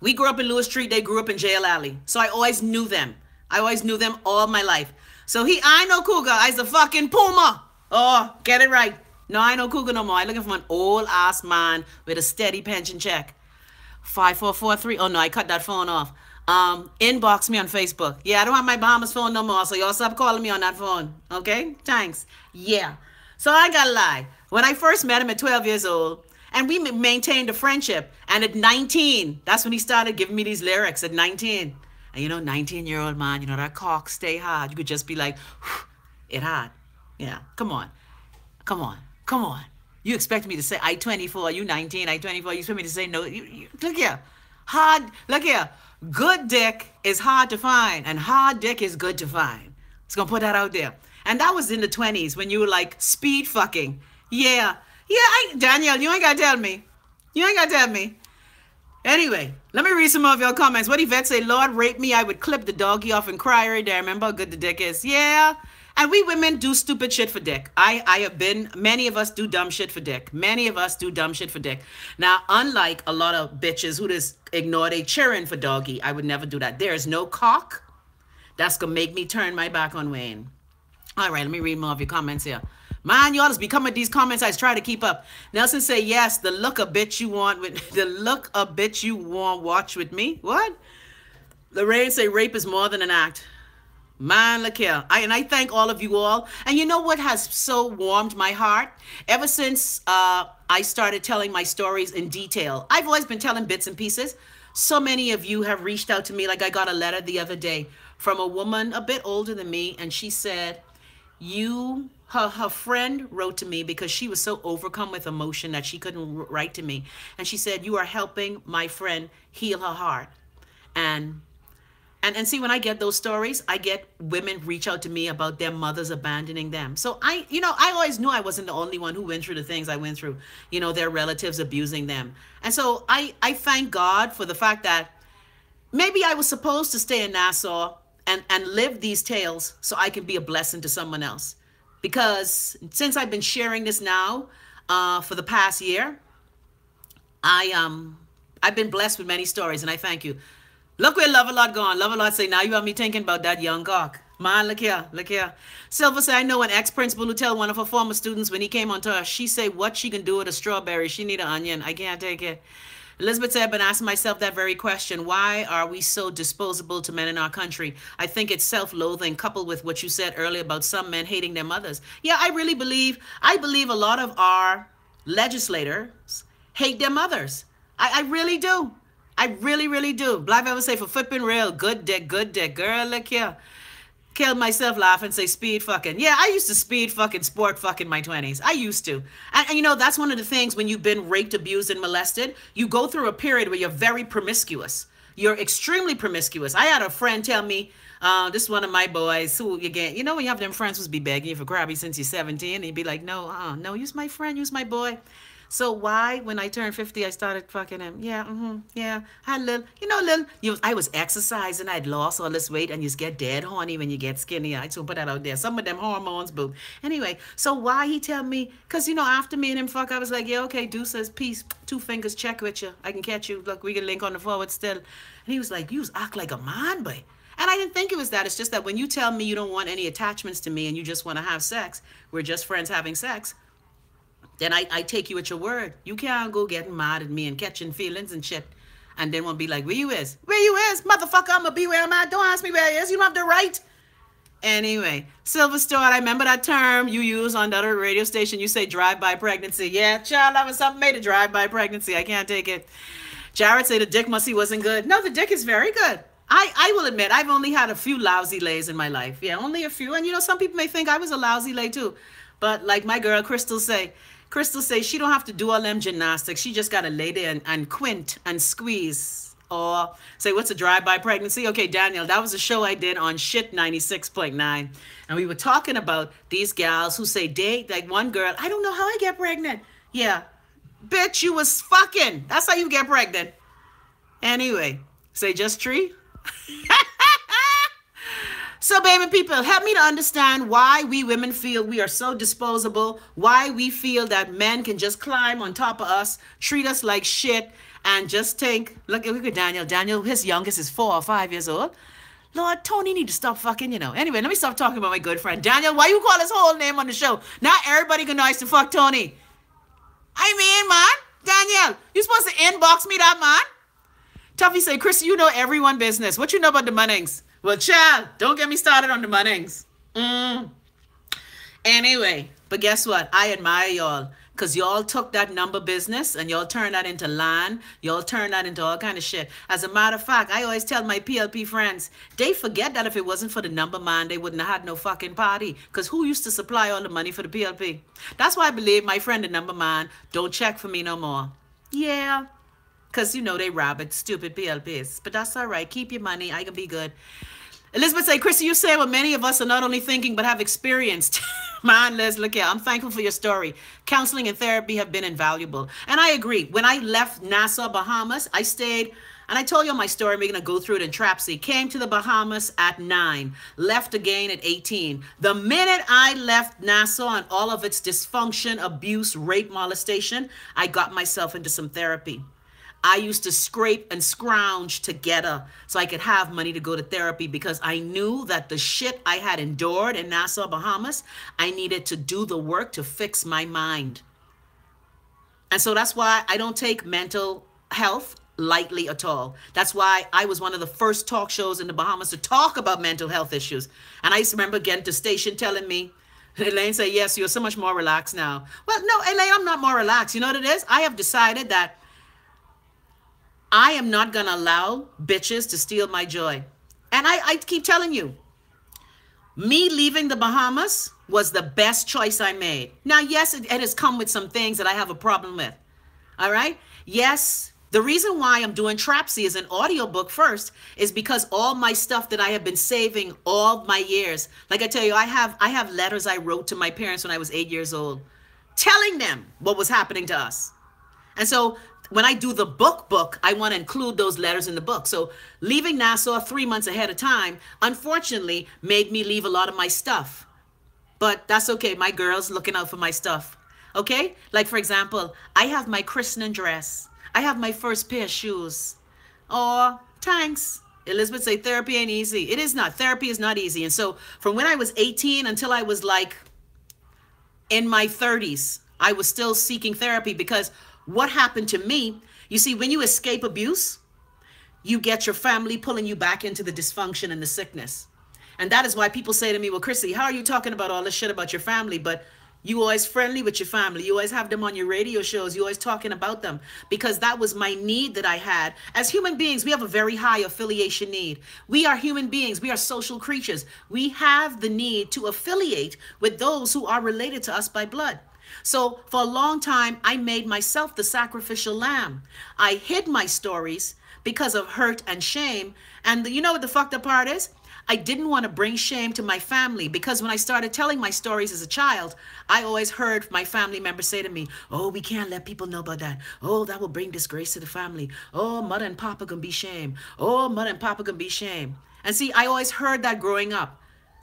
We grew up in Lewis Street. They grew up in Jail Alley. So I always knew them. I always knew them all my life. So I ain't no cougar. I's a fucking puma. Oh, get it right. No, I ain't no cougar no more. I looking for an old ass man with a steady pension check. 5443. Oh no, I cut that phone off. Inbox me on Facebook. Yeah, I don't have my Bahamas phone no more, so y'all stop calling me on that phone. Okay? Thanks. Yeah. So I gotta lie. When I first met him at 12 years old, and we maintained a friendship, and at 19, that's when he started giving me these lyrics at 19. And you know, 19-year-old man, you know, that cock stay hard. You could just be like, it hard. Yeah, come on. Come on. Come on. You expect me to say, I 24, you 19, I 24. You expect me to say no. Look here. Hard, look here. Good dick is hard to find, and hard dick is good to find. It's gonna put that out there. And that was in the 20s when you were like speed fucking. Yeah. Yeah, Danielle, you ain't gotta tell me. You ain't gotta tell me. Anyway, let me read some of your comments. What Yvette say? Lord, rape me, I would clip the doggy off and cry right there. Remember how good the dick is? Yeah. And we women do stupid shit for dick. Many of us do dumb shit for dick. Many of us do dumb shit for dick. Now, unlike a lot of bitches who just ignore they cheering for doggy, I would never do that. There is no cock that's gonna make me turn my back on Wayne. All right, let me read more of your comments here. Man, y'all just be coming with these comments. I just try to keep up. Nelson say, yes, the look a bitch you want watch with me. What? Lorraine say, rape is more than an act. Man, look here. I thank all of you all. And you know what has so warmed my heart? Ever since I started telling my stories in detail, I've always been telling bits and pieces. So many of you have reached out to me. Like I got a letter the other day from a woman a bit older than me. And she said, her friend wrote to me because she was so overcome with emotion that she couldn't write to me. And she said, you are helping my friend heal her heart. And And see, when I get those stories, I get women reach out to me about their mothers abandoning them. So I always knew I wasn't the only one who went through the things I went through, their relatives abusing them. And so I thank God for the fact that maybe I was supposed to stay in Nassau and live these tales so I can be a blessing to someone else. Because since I've been sharing this now for the past year, I've been blessed with many stories, and I thank you. Look where Love a Lot gone. Love a Lot say, now you have me thinking about that young cock. Man, look here, look here. Silver say, I know an ex-principal who tell one of her former students when he came on to her, she say what she can do with a strawberry. She need an onion. I can't take it. Elizabeth said, I've been asking myself that very question. Why are we so disposable to men in our country? I think it's self-loathing coupled with what you said earlier about some men hating their mothers. Yeah, I believe a lot of our legislators hate their mothers. I really do. I really, really do. Black ever say for flipping real, good dick, girl, look here. Killed myself laughing, say speed fucking. Yeah, I used to speed fucking, sport fucking my 20s. I used to. And that's one of the things when you've been raped, abused, and molested, you go through a period where you're very promiscuous. You're extremely promiscuous. I had a friend tell me, this is one of my boys who you get, when you have them friends who's be begging you for grabby since you're 17, and you'd be like, no, use my friend, use my boy. So why, when I turned 50, I started fucking him? Yeah, yeah. I had a little, I was exercising, I'd lost all this weight, and you just get dead horny when you get skinny. I just put that out there. Some of them hormones, boo. Anyway, so why he tell me, because, after me and him fuck, I was like, yeah, okay, deuces, peace, 2 fingers, check with you. I can catch you. Look, we can link on the forward still. And he was like, you act like a man, boy. And I didn't think it was that. It's just that when you tell me you don't want any attachments to me and you just want to have sex, we're just friends having sex, then I take you at your word. You can't go getting mad at me and catching feelings and shit. And then won't be like, where you is? Where you is? Motherfucker, I'm going to be where I'm at. Don't ask me where he is. You don't have the right. Anyway, Silver Star, I remember that term you use on the other radio station. You say drive-by pregnancy. Yeah, child, having something made a drive-by pregnancy. I can't take it. Jared say the dick musty wasn't good. No, the dick is very good. I will admit, I've only had a few lousy lays in my life. Yeah, only a few. And some people may think I was a lousy lay too. But like my girl Crystal say she don't have to do all them gymnastics. She just got to lay there and quint and squeeze. Or say, what's a drive-by pregnancy? Okay, Daniel, that was a show I did on Shit 96.9. And we were talking about these gals who say, like one girl, I don't know how I get pregnant. Yeah, bitch, you was fucking. That's how you get pregnant. Anyway, say just tree. So, baby people, help me to understand why we women feel we are so disposable, why we feel that men can just climb on top of us, treat us like shit, and just think, look at Daniel. Daniel, his youngest is 4 or 5 years old. Lord, Tony need to stop fucking, Anyway, let me stop talking about my good friend. Daniel, why you call his whole name on the show? Not everybody can nice to fuck Tony. I mean, man, Daniel, you supposed to inbox me that, man? Tuffy say, Chris, you know everyone business. What you know about the Munnings? Well, child, don't get me started on the Munnings. Anyway, but guess what? I admire y'all because y'all took that number business and y'all turned that into land. Y'all turned that into all kind of shit. As a matter of fact, I always tell my PLP friends, they forget that if it wasn't for the number man, they wouldn't have had no fucking party. Because who used to supply all the money for the PLP? That's why I believe my friend, the number man, don't check for me no more. Yeah. Because, they rabbit, stupid PLPs. But that's all right. Keep your money. I can be good. Elizabeth say, Chrissy, you say what many of us are not only thinking, but have experienced. Man, Liz, look here. I'm thankful for your story. Counseling and therapy have been invaluable. And I agree. When I left Nassau, Bahamas, I stayed, and I told you my story. We're going to go through it in Trapsy. Came to the Bahamas at 9. Left again at 18. The minute I left Nassau and all of its dysfunction, abuse, rape, molestation, I got myself into some therapy. I used to scrape and scrounge together so I could have money to go to therapy because I knew that the shit I had endured in Nassau, Bahamas, I needed to do the work to fix my mind. And so that's why I don't take mental health lightly at all. That's why I was one of the first talk shows in the Bahamas to talk about mental health issues. And I used to remember getting to station telling me, Elaine say, yes, you're so much more relaxed now. Well, no, Elaine, I'm not more relaxed. You know what it is? I have decided that I am not going to allow bitches to steal my joy. And I keep telling you, me leaving the Bahamas was the best choice I made. Now, yes, it has come with some things that I have a problem with. All right? Yes, The reason why I'm doing Trapsy as an audiobook first is because all my stuff that I have been saving all my years, like I tell you, I have letters I wrote to my parents when I was 8 years old, telling them what was happening to us. And so when I do the book, I want to include those letters in the book. So leaving Nassau 3 months ahead of time, unfortunately, made me leave a lot of my stuff. But that's okay. My girl's looking out for my stuff. Okay? Like, for example, I have my christening dress. I have my first pair of shoes. Oh, thanks. Elizabeth say therapy ain't easy. It is not. Therapy is not easy. And so from when I was 18 until I was like in my 30s, I was still seeking therapy because what happened to me, you see, when you escape abuse, you get your family pulling you back into the dysfunction and the sickness. And that is why people say to me, well, Chrissy, how are you talking about all this shit about your family? But you always friendly with your family. You always have them on your radio shows. You always talking about them, because that was my need that I had. As human beings, we have a very high affiliation need. We are human beings. We are social creatures. We have the need to affiliate with those who are related to us by blood. So for a long time, I made myself the sacrificial lamb. I hid my stories because of hurt and shame. And you know what the fucked up part is? I didn't want to bring shame to my family, because when I started telling my stories as a child, I always heard my family members say to me, oh, we can't let people know about that. Oh, that will bring disgrace to the family. Oh, mother and papa can be shame. Oh, mother and papa can be shame. And see, I always heard that growing up.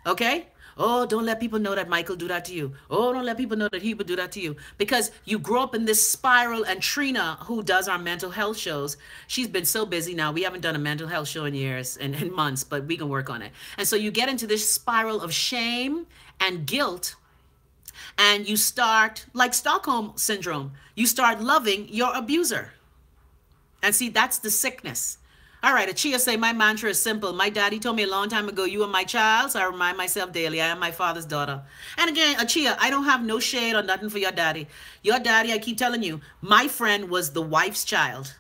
Okay? Oh, don't let people know that Michael do that to you. Oh, don't let people know that he would do that to you. Because you grow up in this spiral. And Trina, who does our mental health shows, she's been so busy now. We haven't done a mental health show in years and months, but we can work on it. And so you get into this spiral of shame and guilt. And you start, like Stockholm syndrome, you start loving your abuser. And see, that's the sickness. All right, Achia say, my mantra is simple. My daddy told me a long time ago, you are my child, so I remind myself daily, I am my father's daughter. And again, Achia, I don't have no shade or nothing for your daddy. Your daddy, I keep telling you, my friend was the wife's child.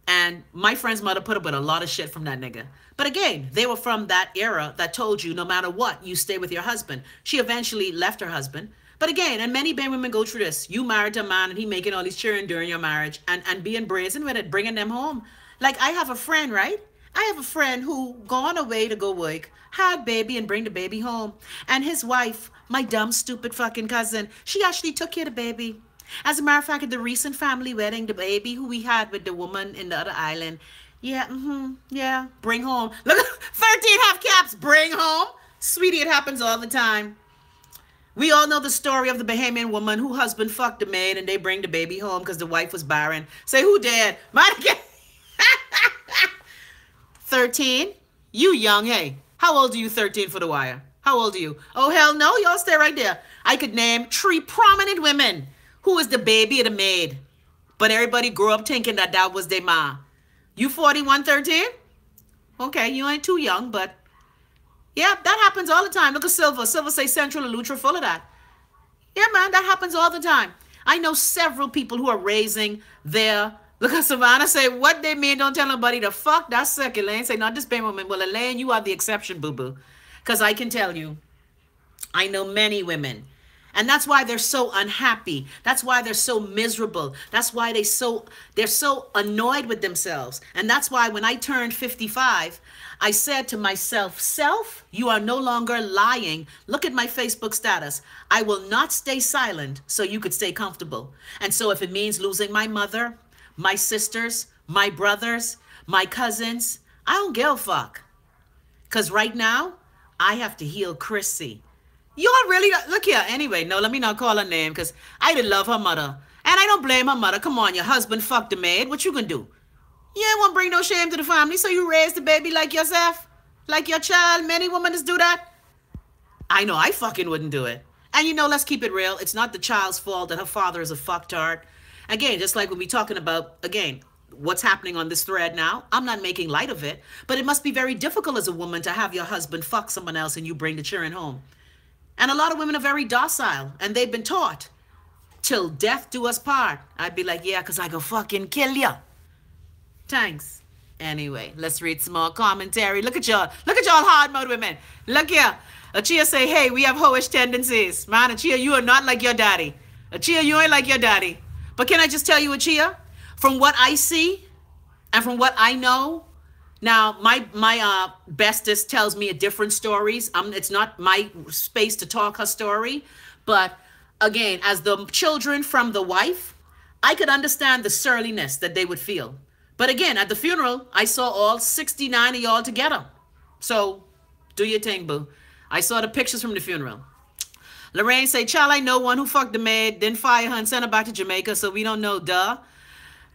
And my friend's mother put up with a lot of shit from that nigga. But again, they were from that era that told you no matter what, you stay with your husband. She eventually left her husband. But again, and many Bay women go through this. You married a man and he making all these children during your marriage and being brazen with it, bringing them home. Like I have a friend, right? I have a friend who gone away to go work, had baby and bring the baby home. And his wife, my dumb, stupid fucking cousin, she actually took care of the baby. As a matter of fact, at the recent family wedding, the baby who we had with the woman in the other island, yeah, bring home. Look, 13 half caps, bring home. Sweetie, it happens all the time. We all know the story of the Bahamian woman who husband fucked the maid and they bring the baby home because the wife was barren. Say, who did? Mine again. 13? You young, hey. How old are you, 13 for the wire? How old are you? Oh, hell no, y'all stay right there. I could name 3 prominent women who was the baby of the maid. But everybody grew up thinking that that was their ma. You 41, 13? Okay, you ain't too young, but yeah, that happens all the time. Look at Silver. Silver say Central and Lutra full of that. Yeah, man, that happens all the time. I know several people who are raising their... Look at Savannah say, what they mean, don't tell nobody to fuck. That's sick, Elaine. Say, not this Bay woman. Well, Elaine, you are the exception, boo-boo. Because I can tell you, I know many women. And that's why they're so unhappy. That's why they're so miserable. That's why they're so annoyed with themselves. And that's why when I turned 55, I said to myself, self, you are no longer lying. Look at my Facebook status. I will not stay silent so you could stay comfortable. And so if it means losing my mother, my sisters, my brothers, my cousins, I don't give a fuck. Because right now, I have to heal Chrissy. Y'all really, look here. Anyway, no, let me not call her name because I did love her mother. And I don't blame her mother. Come on, your husband fucked the maid. What you gonna do? You ain't want to bring no shame to the family, so you raise the baby like yourself? Like your child? Many women just do that? I know, I fucking wouldn't do it. And you know, let's keep it real. It's not the child's fault that her father is a fucktard. Again, just like when we're talking about, again, what's happening on this thread now, I'm not making light of it, but it must be very difficult as a woman to have your husband fuck someone else and you bring the children home. And a lot of women are very docile, and they've been taught, till death do us part. I'd be like, yeah, because I go fucking kill ya. Thanks. Anyway, let's read some more commentary. Look at y'all hard mode women. Look here. Achia say, hey, we have hoish tendencies. Man, Achia, you are not like your daddy. Achia, you ain't like your daddy. But can I just tell you, Achia, from what I see, And from what I know, now my bestest tells me a different stories. It's not my space to talk her story, but again, as the children from the wife, I could understand the surliness that they would feel. But again, at the funeral, I saw all 69 of y'all together. So do your thing, boo. I saw the pictures from the funeral. Lorraine say, child, I know one who fucked the maid, then fire her and sent her back to Jamaica, so we don't know, duh.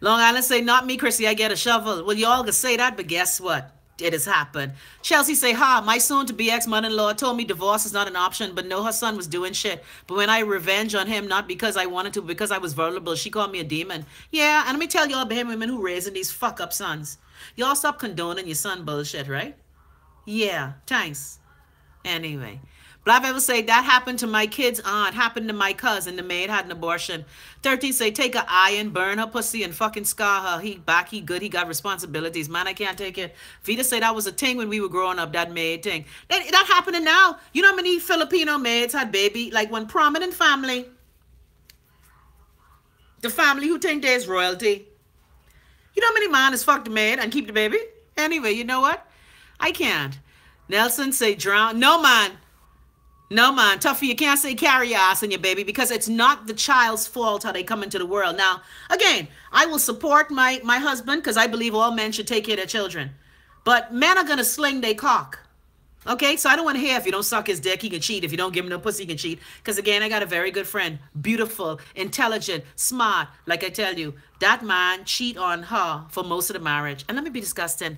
Long Island say, not me, Chrissy, I get a shovel. Well, y'all can say that, but guess what? It has happened. Chelsea say, my soon-to-be ex-mother-in-law told me divorce is not an option, but no, her son was doing shit. But when I revenge on him, not because I wanted to, because I was vulnerable, she called me a demon. Yeah, and let me tell y'all, Bahamian women who raising these fuck-up sons. Y'all stop condoning your son bullshit, right? Yeah, thanks. Anyway. Black Ever say, that happened to my kid's aunt, happened to my cousin, the maid had an abortion. 13 say, take an iron, burn her pussy, and fucking scar her. He back, he good, he got responsibilities. Man, I can't take it. Vita say that was a thing when we were growing up, that maid thing. That happening now. You know how many Filipino maids had baby? Like one prominent family. The family who think there's royalty. You know how many man has fucked the maid and keep the baby? Anyway, you know what? I can't. Nelson say, drown. No, man. No, man, Tuffy, you can't say carry your ass on your baby because it's not the child's fault how they come into the world. Now, again, I will support my husband because I believe all men should take care of their children. But men are going to sling their cock. Okay, so I don't want to hear if you don't suck his dick, he can cheat. If you don't give him no pussy, he can cheat. Because again, I got a very good friend. Beautiful, intelligent, smart. Like I tell you, that man cheat on her for most of the marriage. And let me be disgusting.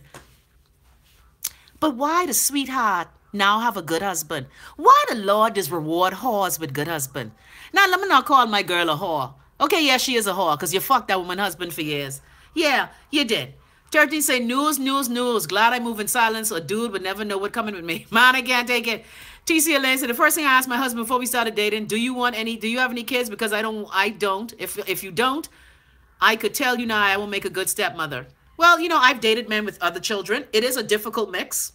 But why the sweetheart now have a good husband? Why the Lord does reward whores with good husband? Now, let me not call my girl a whore. Okay, yeah, she is a whore because you fucked that woman husband for years. Yeah, you did. 13 say, news, news, news. Glad I move in silence. A dude would never know what coming with me. Man, I can't take it. TC Elaine said, the first thing I asked my husband before we started dating, do you have any kids? Because I don't. If you don't, I could tell you now I will make a good stepmother. Well, you know, I've dated men with other children. It is a difficult mix.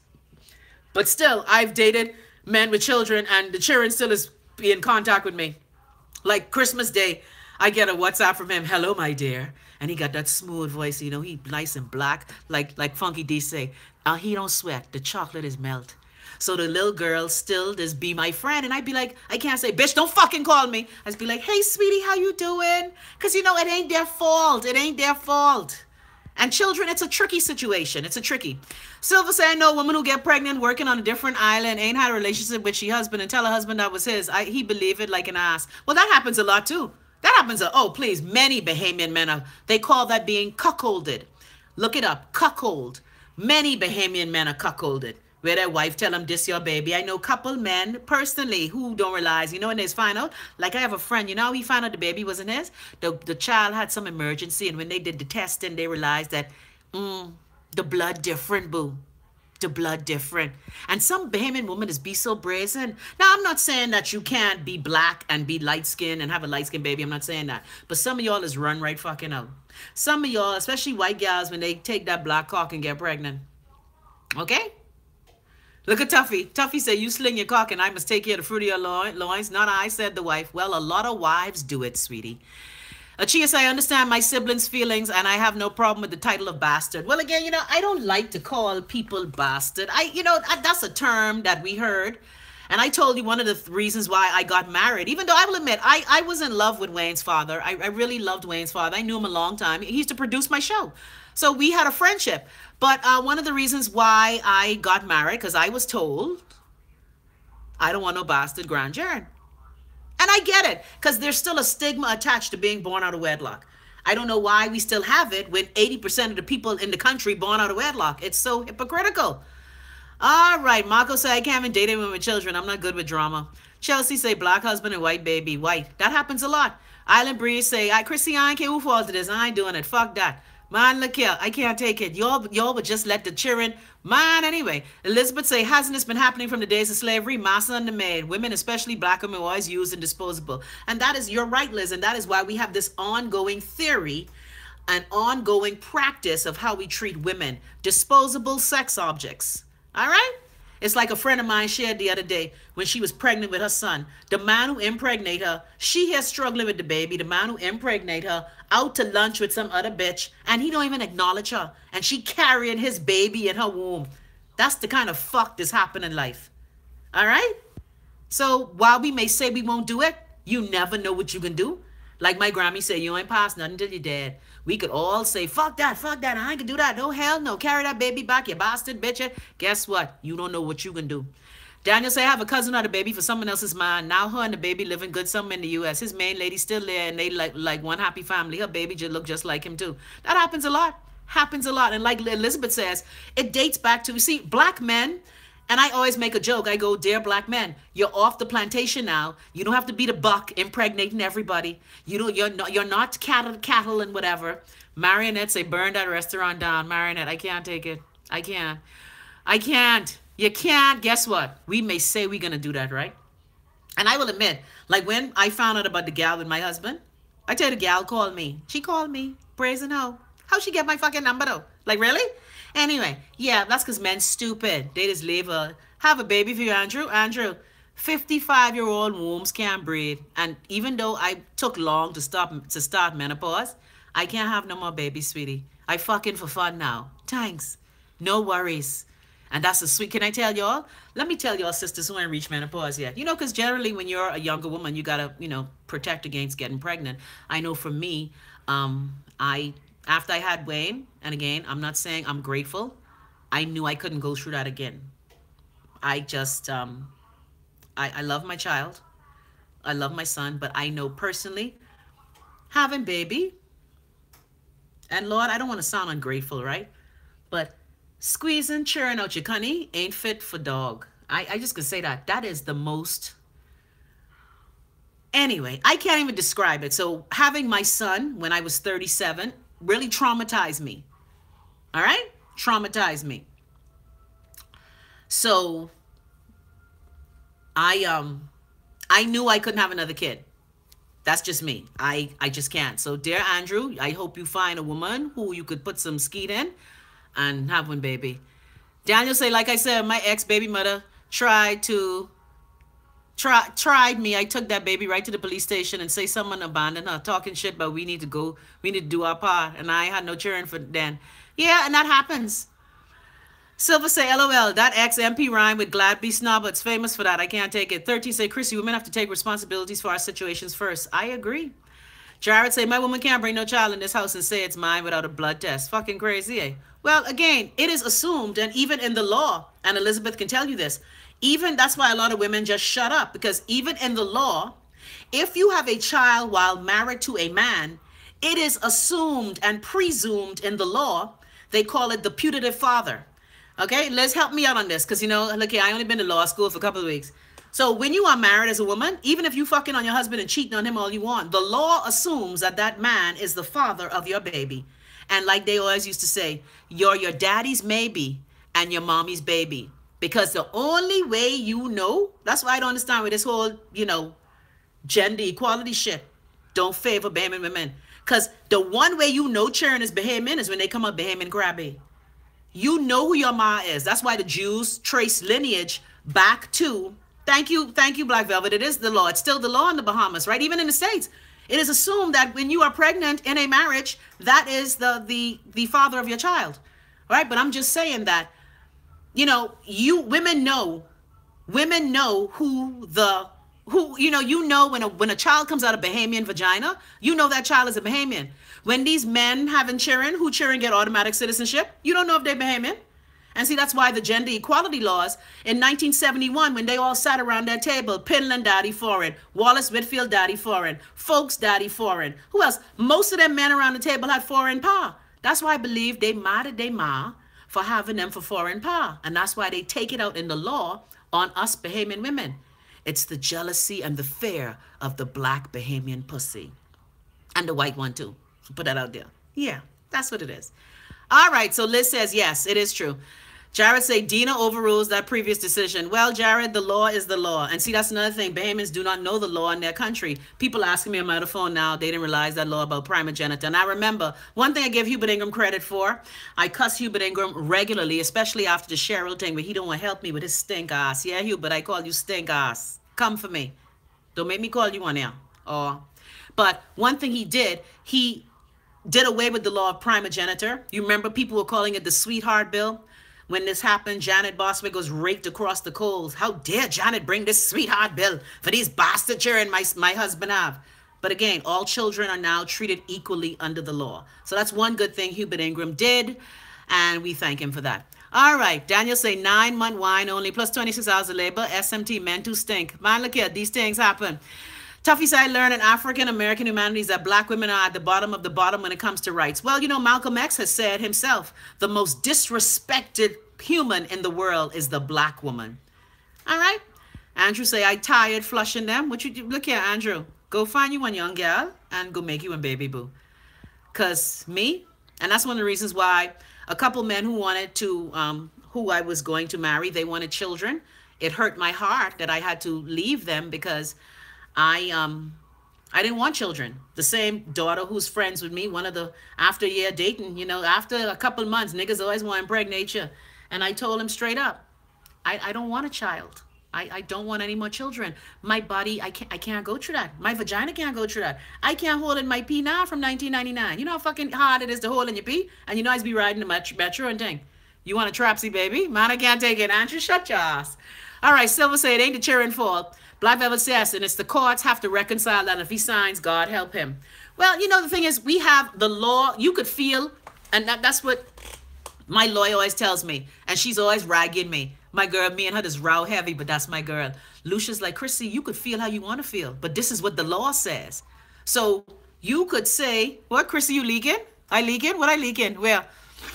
But still, I've dated men with children, and the children still is in contact with me. Like Christmas Day, I get a WhatsApp from him, hello, my dear. And he got that smooth voice, you know, he nice and black, like Funky D say. He don't sweat, the chocolate is melt. So the little girl still just be my friend. And I'd be like, I can't say, bitch, don't fucking call me. I'd be like, hey, sweetie, how you doing? Because, you know, it ain't their fault. It ain't their fault. And children, it's a tricky situation. It's a tricky. Silver say, I know a woman who get pregnant working on a different island, ain't had a relationship with she husband, and tell her husband that was his. He believe it like an ass. Well, that happens a lot too. That happens. Oh, please. Many Bahamian men they call that being cuckolded. Look it up. Cuckold. Many Bahamian men are cuckolded. Where their wife tell them this your baby. I know couple men personally who don't realize, you know, when they find out. Like I have a friend, you know, he found out the baby wasn't his. The child had some emergency, and when they did the testing, they realized that the blood different, boo. The blood different. And some Bahamian woman is be so brazen. Now, I'm not saying that you can't be black and be light-skinned and have a light-skinned baby. I'm not saying that. But some of y'all is run right fucking out. Some of y'all, especially white gals, when they take that black cock and get pregnant. Okay? Look at Tuffy. Tuffy said, you sling your cock and I must take care of the fruit of your loins. Not I, said the wife. Well, a lot of wives do it, sweetie. Achia said, I understand my siblings' feelings and I have no problem with the title of bastard. Well, again, you know, I don't like to call people bastard. You know, that's a term that we heard. And I told you one of the reasons why I got married, even though I will admit, I was in love with Wayne's father. I really loved Wayne's father. I knew him a long time. He used to produce my show. So we had a friendship. But one of the reasons why I got married, because I was told, I don't want no bastard grandchildren. And I get it, because there's still a stigma attached to being born out of wedlock. I don't know why we still have it when 80% of the people in the country born out of wedlock. It's so hypocritical. All right, Marco say, I can't even date anyone with children. I'm not good with drama. Chelsea say, black husband and white baby. White. That happens a lot. Island Breeze say, Chrissy, I can't who falls to this. I ain't doing it. Fuck that. Man, look here. I can't take it. Y'all would just let the children. Man, anyway. Elizabeth say, hasn't this been happening from the days of slavery? Master and the maid. Women, especially black women, always used and disposable. And that is, you're right, Liz. And that is why we have this ongoing theory, an ongoing practice of how we treat women. Disposable sex objects. All right? It's like a friend of mine shared the other day when she was pregnant with her son. The man who impregnated her, she here struggling with the baby. The man who impregnated her out to lunch with some other bitch, and he don't even acknowledge her. And she carrying his baby in her womb. That's the kind of fuck that's happening in life. All right? So while we may say we won't do it, you never know what you can do. Like my Grammy said, you ain't past nothing till you're dead. We could all say, fuck that, I ain't gonna do that. No, hell no. Carry that baby back, you bastard bitch. Guess what? You don't know what you can do. Daniel say, I have a cousin had a baby for someone else's man. Now her and the baby living good somewhere in the US. His main lady still there, and they like one happy family. Her baby just look just like him too. That happens a lot. Happens a lot. And like Elizabeth says, it dates back to, you see, black men. And I always make a joke. I go, dear black men, you're off the plantation now. You don't have to be the buck impregnating everybody. You're not cattle and whatever. Marionette say, burn that restaurant down. Marionette, I can't take it. I can't. You can't. Guess what? We may say we're going to do that, right? And I will admit, like when I found out about the gal with my husband, I tell you, the gal called me. She called me, brazen hoe. How'd she get my fucking number though? Like, really? Anyway, yeah, that's because men's stupid. They just have a baby for you, Andrew. Andrew, 55-year-old wombs can't breathe. And even though I took long to start menopause, I can't have no more babies, sweetie. I fucking for fun now. Thanks. No worries. And that's a sweet, can I tell y'all? Let me tell y'all sisters who ain't reached menopause yet. You know, because generally when you're a younger woman, you got to, protect against getting pregnant. I know for me, after I had Wayne, and again, I'm not saying I'm grateful. I knew I couldn't go through that again. I just, I love my child. I love my son, but I know personally, having baby, and Lord, I don't want to sound ungrateful, right? But squeezing, churning out your cunny ain't fit for dog. I just could say that. That is the most... Anyway, I can't even describe it. So having my son when I was 37 really traumatized me. All right? Traumatized me. So I knew I couldn't have another kid. That's just me. I just can't. So dear Andrew, I hope you find a woman who you could put some skeet in and have one baby. Daniel say, like I said, my ex-baby mother tried me. I took that baby right to the police station and say someone abandoned her, talking shit, but we need to do our part. And I had no children for then. Yeah, and that happens. Silver say, LOL, that ex-MP rhyme with glad be snob. It's famous for that. I can't take it. 13 say, Chrissy, women have to take responsibilities for our situations first. I agree. Jared say, my woman can't bring no child in this house and say it's mine without a blood test. Fucking crazy, eh? Well, again, it is assumed, and even in the law, and Elizabeth can tell you this, even that's why a lot of women just shut up, because even in the law, if you have a child while married to a man, it is assumed and presumed in the law, they call it the putative father. Okay, Liz, help me out on this, because, look here, I only been to law school for a couple of weeks. So when you are married as a woman, even if you fucking on your husband and cheating on him all you want, the law assumes that that man is the father of your baby. And like they always used to say, you're your daddy's maybe and your mommy's baby. Because the only way you know, that's why I don't understand with this whole, gender equality shit. Don't favor Bahamian women. Because the one way you know children is Bahamian is when they come up Bahamian grabby. You know who your ma is. That's why the Jews trace lineage back to, thank you, Black Velvet. It is the law. It's still the law in the Bahamas, right? Even in the States. It is assumed that when you are pregnant in a marriage, that is the father of your child, right? But I'm just saying that, women know when a child comes out of Bahamian vagina, that child is a Bahamian. When these men having children, who children get automatic citizenship, you don't know if they're Bahamian. And see, that's why the gender equality laws in 1971, when they all sat around their table, Pinland daddy foreign, Wallace Whitfield daddy foreign, Folks daddy foreign. Who else? Most of them men around the table had foreign pa. That's why I believe they mad they ma for having them for foreign pa. And that's why they take it out in the law on us Bahamian women. It's the jealousy and the fear of the black Bahamian pussy. And the white one too. So put that out there. Yeah, that's what it is. All right, so Liz says, yes, it is true. Jared say Dina overrules that previous decision. Well, Jared, the law is the law. And see, that's another thing. Bahamians do not know the law in their country. People asking me on my phone now, they didn't realize that law about primogeniture. And I remember, one thing I give Hubert Ingram credit for, I cuss Hubert Ingram regularly, especially after the Cheryl thing, where he don't want to help me with his stink ass. Yeah, Hubert, I call you stink ass. Come for me. Don't make me call you one now. But one thing he did away with the law of primogeniture. You remember people were calling it the sweetheart bill? When this happened, Janet Boswick was raked across the coals. How dare Janet bring this sweetheart bill for these bastard children my husband have? But again, all children are now treated equally under the law. So that's one good thing Hubert Ingram did, and we thank him for that. All right, Daniel say 9-month wine only, plus 26 hours of labor. SMT, men to stink. Man, look here, these things happen. Tuffy said, I learned in African-American humanities that black women are at the bottom of the bottom when it comes to rights. Well, you know, Malcolm X has said himself, the most disrespected human in the world is the black woman. All right. Andrew say, I tired flushing them. What you do? Look here, Andrew. Go find you one young girl and go make you a baby boo. Because me, and that's one of the reasons why a couple men who wanted to, who I was going to marry, they wanted children. It hurt my heart that I had to leave them because I didn't want children. The same daughter who's friends with me, one of the after year dating, you know, after a couple months, niggas always want to impregnate you. And I told him straight up, I don't want a child. I don't want any more children. My body, I can't go through that. My vagina can't go through that. I can't hold in my pee now from 1999. You know how fucking hard it is to hold in your pee? And you know I be riding the metro and thing. You want a trapsy, baby? Man, I can't take it. Andrew, shut your ass. All right, Silver say it ain't the cheering fault. Black Velvet says, and it's the courts have to reconcile that. If he signs, God help him. Well, you know, the thing is, we have the law. You could feel, and that's what my lawyer always tells me. And she's always ragging me. My girl, me and her is row heavy, but that's my girl. Lucia's like, Chrissy, you could feel how you want to feel, but this is what the law says. So you could say, what, Chrissy, you leaking? I leaking? What I leaking? Where?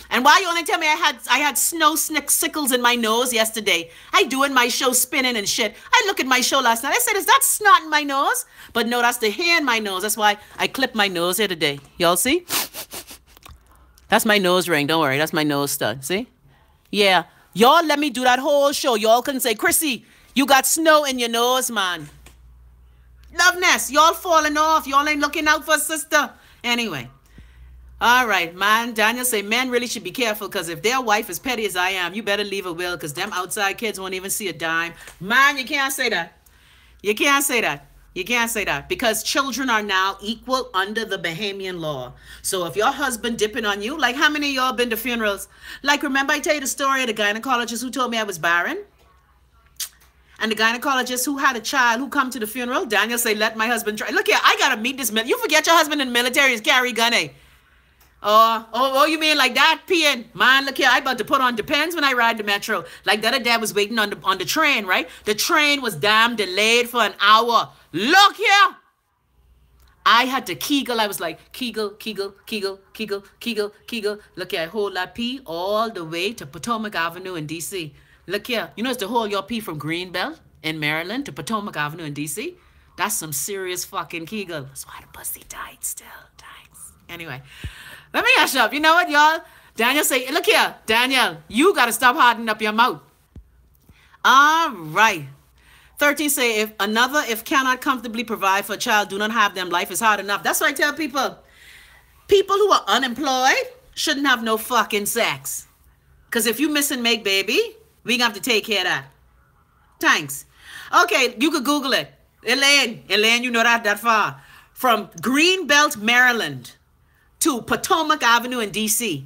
And why you only tell me I had snow sickles in my nose yesterday? I doing my show spinning and shit. I look at my show last night. I said, is that snot in my nose? But no, that's the hair in my nose. That's why I clipped my nose here today. Y'all see? That's my nose ring. Don't worry. That's my nose stud. See? Yeah. Y'all let me do that whole show. Y'all can say, Chrissy, you got snow in your nose, man. LoveNest, y'all falling off. Y'all ain't looking out for a sister. Anyway. All right, man. Daniel say, men really should be careful because if their wife is petty as I am, you better leave a will because them outside kids won't even see a dime. Man, you can't say that. You can't say that. You can't say that because children are now equal under the Bahamian law. So if your husband dipping on you, like how many of y'all been to funerals? Like, remember I tell you the story of the gynecologist who told me I was barren? And the gynecologist who had a child who come to the funeral, Daniel say, let my husband try. Look here, I got to meet this man. You forget your husband in the military is carry gun, eh? Oh, you mean like that, peeing? Man, look here, I about to put on Depends when I ride the metro. Like the other day I was waiting on the train, right? The train was damn delayed for an hour. Look here. I had to kegel. I was like, kegel, kegel, kegel, kegel, kegel, kegel. Look here, I hold that pee all the way to Potomac Avenue in D.C. Look here. You know it's to hold your pee from Greenbelt in Maryland to Potomac Avenue in D.C.? That's some serious fucking kegel. That's why the pussy died still. Thanks. Anyway. Let me hush up. You know what, y'all? Daniel say, look here, Daniel, you got to stop hardening up your mouth. All right. 13 say, if cannot comfortably provide for a child, do not have them. Life is hard enough. That's what I tell people. People who are unemployed shouldn't have no fucking sex. Because if you miss and make baby, we gonna have to take care of that. Thanks. Okay, you could Google it. Elaine, you know that far. From Greenbelt, Maryland, to Potomac Avenue in D.C.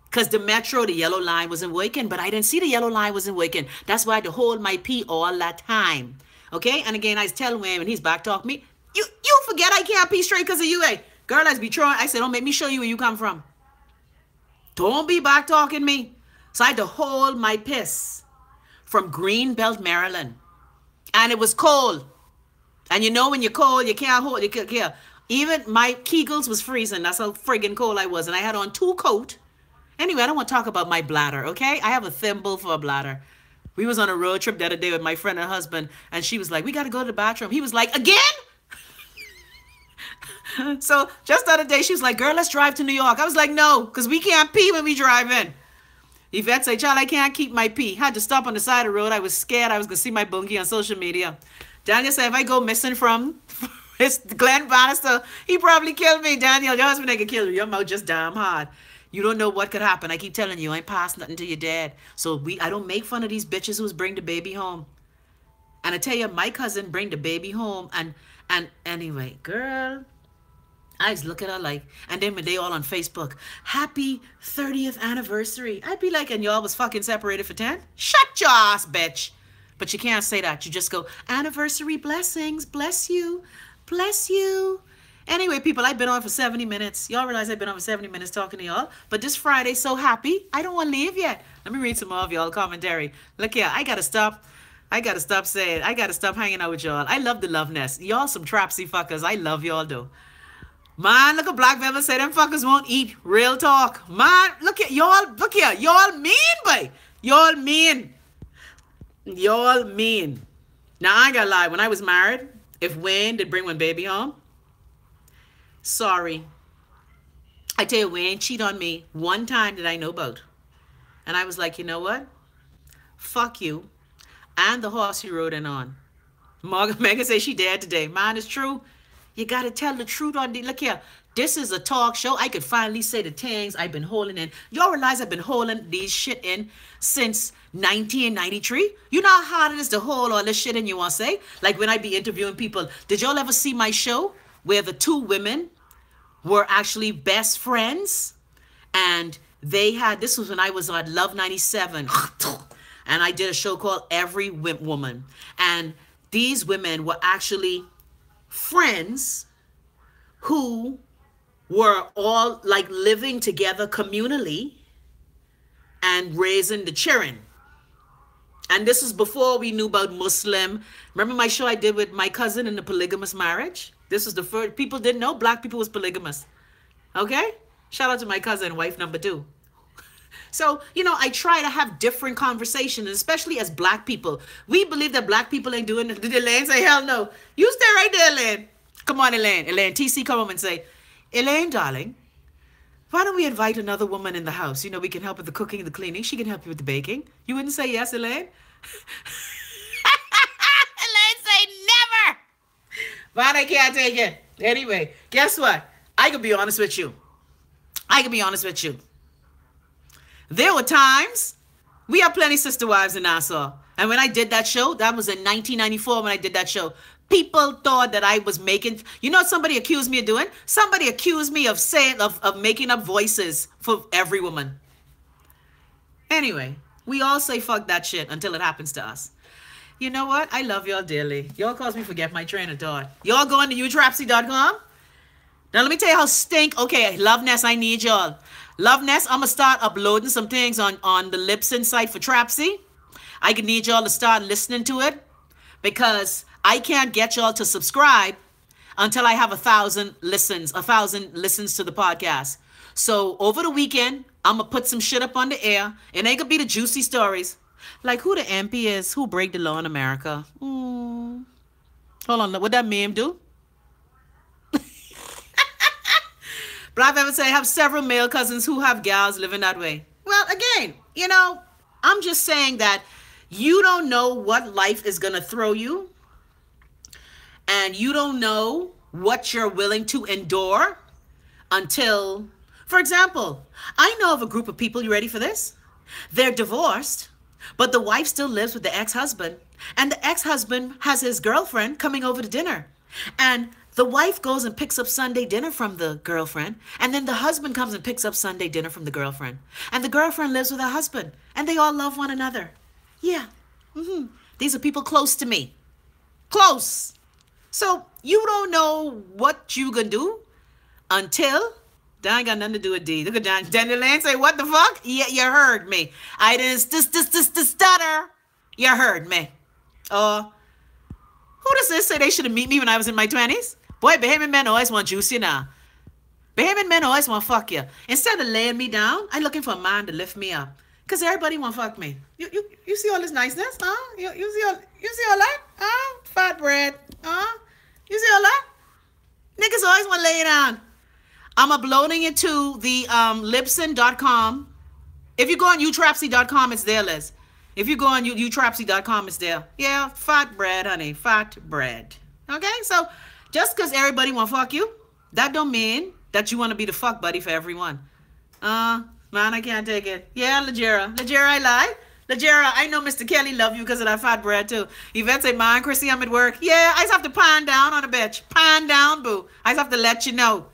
Because the metro, the yellow line wasn't working, but I didn't see the yellow line wasn't working. That's why I had to hold my pee all that time. Okay? And again, I was telling him, and he's back talking me, you forget I can't pee straight because of you, eh? Girl, I be trying. I said, don't make me show you where you come from. Don't be back talking me. So I had to hold my piss from Greenbelt, Maryland. And it was cold. And you know when you're cold, you can't hold, even my Kegels was freezing. That's how friggin' cold I was. And I had on 2 coats. Anyway, I don't want to talk about my bladder, okay? I have a thimble for a bladder. We was on a road trip the other day with my friend and her husband. And she was like, we got to go to the bathroom. He was like, again? So just the other day, she was like, girl, let's drive to New York. I was like, no, because we can't pee when we drive in. Yvette say, child, I can't keep my pee. Had to stop on the side of the road. I was scared I was going to see my bunkie on social media. Daniel said, if I go missing from Glenn Bannister, he probably killed me. Daniel, your husband ain't gonna kill you. Your mouth just damn hard. You don't know what could happen. I keep telling you, I ain't pass nothing to your dad. So I don't make fun of these bitches who's bring the baby home. And I tell you, my cousin bring the baby home. And anyway, girl, I just look at her like, and then when they all on Facebook, happy 30th anniversary. I'd be like, and y'all was fucking separated for 10? Shut your ass, bitch. But you can't say that. You just go, anniversary blessings, bless you, bless you. Anyway, people, I've been on for 70 minutes. Y'all realize I've been on for 70 minutes talking to y'all. But this Friday, so happy. I don't want to leave yet. Let me read some more of y'all commentary. Look here, I got to stop. I got to stop saying, I got to stop hanging out with y'all. I love the LoveNest. Y'all some trapsy fuckers. I love y'all, though. Man, look at Black Velvet say them fuckers won't eat. Real talk. Man, look at y'all. Look here. Y'all mean, boy. Y'all mean. Y'all mean. Now, I ain't gonna lie. When I was married, if Wayne did bring one baby home, sorry. I tell you, Wayne cheated on me one time that I know about. And I was like, you know what? Fuck you. And the horse you rode in on. Megan says she dead today. Man, it's true. You got to tell the truth on the... Look here. This is a talk show. I could finally say the things I've been holding in. Y'all realize I've been holding these shit in since 1993? You know how hard it is to hold all this shit in, you want to say? Like when I be interviewing people. Did y'all ever see my show where the two women were actually best friends? And they had... This was when I was on Love 97. And I did a show called Every Woman. And these women were actually friends who were all like living together communally and raising the children. And this was before we knew about Muslim. Remember my show I did with my cousin in the polygamous marriage? This was the first, people didn't know black people was polygamous. Okay? Shout out to my cousin, wife number 2. So, you know, I try to have different conversations, especially as black people. We believe that black people ain't doing it. Did Elaine say, hell no? You stay right there, Elaine. Come on, Elaine. Elaine, TC, come home and say, Elaine, darling, why don't we invite another woman in the house? You know, we can help with the cooking and the cleaning. She can help you with the baking. You wouldn't say yes, Elaine? Elaine say never. But I can't take it. Anyway, guess what? I can be honest with you. I can be honest with you. There were times, we have plenty sister wives in Nassau. And when I did that show, that was in 1994 when I did that show. People thought that I was making, you know what somebody accused me of doing? Somebody accused me of saying, of making up voices for every woman. Anyway, we all say fuck that shit until it happens to us. You know what? I love y'all dearly. Y'all cause me forget my train of thought. Y'all going to utrapsy.com? Now let me tell you how stink. Okay, LoveNest, I need y'all. LoveNest, I'm going to start uploading some things on the Libsyn site for Trapsy. I can need y'all to start listening to it because I can't get y'all to subscribe until I have 1,000 listens to the podcast. So over the weekend, I'm going to put some shit up on the air. It ain't going to be the juicy stories. Like who the MP is, who break the law in America. Hold on, what that meme do? Black Velvet say, I have several male cousins who have gals living that way. Well, again, you know, I'm just saying that you don't know what life is going to throw you. And you don't know what you're willing to endure until, for example, I know of a group of people, you ready for this? They're divorced, but the wife still lives with the ex-husband. And the ex-husband has his girlfriend coming over to dinner. And the wife goes and picks up Sunday dinner from the girlfriend. And then the husband comes and picks up Sunday dinner from the girlfriend. And the girlfriend lives with her husband. And they all love one another. Yeah. These are people close to me. Close. So you don't know what you gonna do until... That ain't got nothing to do with D. Look at Daniel Lane say, what the fuck? Yeah, you heard me. I didn't stutter. You heard me. Who does this say they should have met me when I was in my 20s? Boy, Bahamian men always want juice, you know. Bahamian men always want fuck you. Instead of laying me down, I'm looking for a man to lift me up. Because everybody want fuck me. You see all this niceness? Huh? You see all that? Huh? Fat bread. Huh? You see all that? Niggas always want to lay it down. I'm uploading it to the libsyn.com If you go on utrapsy.com, it's there, Liz. If you go on utrapsy.com, it's there. Yeah, fat bread, honey. Fat bread. Okay? So just because everybody want to fuck you, that don't mean that you want to be the fuck buddy for everyone. Man, I can't take it. Yeah, Lajera, I lie. Lajera, I know Mr. Kelly love you because of that fat bread too. Yvette say, man, Chrissy, I'm at work. Yeah, I just have to pan down on a bitch. Pan down, boo. I just have to let you know.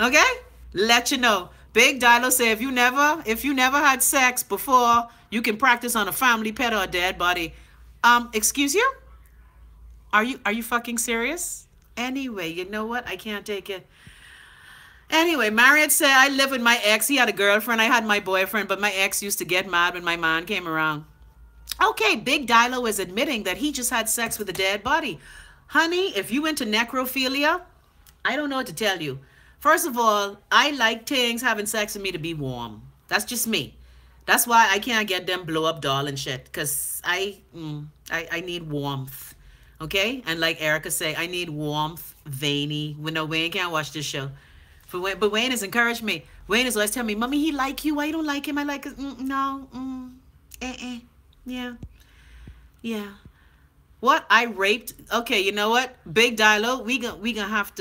Okay? Let you know. Big Dilo say, if you never had sex before, you can practice on a family pet or a dead body. Excuse you? Are you fucking serious? Anyway, you know what? I can't take it. Anyway, Marriott said, I live with my ex. He had a girlfriend. I had my boyfriend, but my ex used to get mad when my man came around. Okay, Big Dilo is admitting that he just had sex with a dead body. Honey, if you into necrophilia, I don't know what to tell you. First of all, I like things having sex with me to be warm. That's just me. That's why I can't get them blow up doll and shit, because I need warmth. Okay? And like Erica say, I need warmth, veiny. No, Wayne can't watch this show. But Wayne has encouraged me. Wayne is always telling me, Mommy, he like you. Why you don't like him? I like him. No. Yeah. What? I raped? Okay, you know what? Big Dilo, we gonna have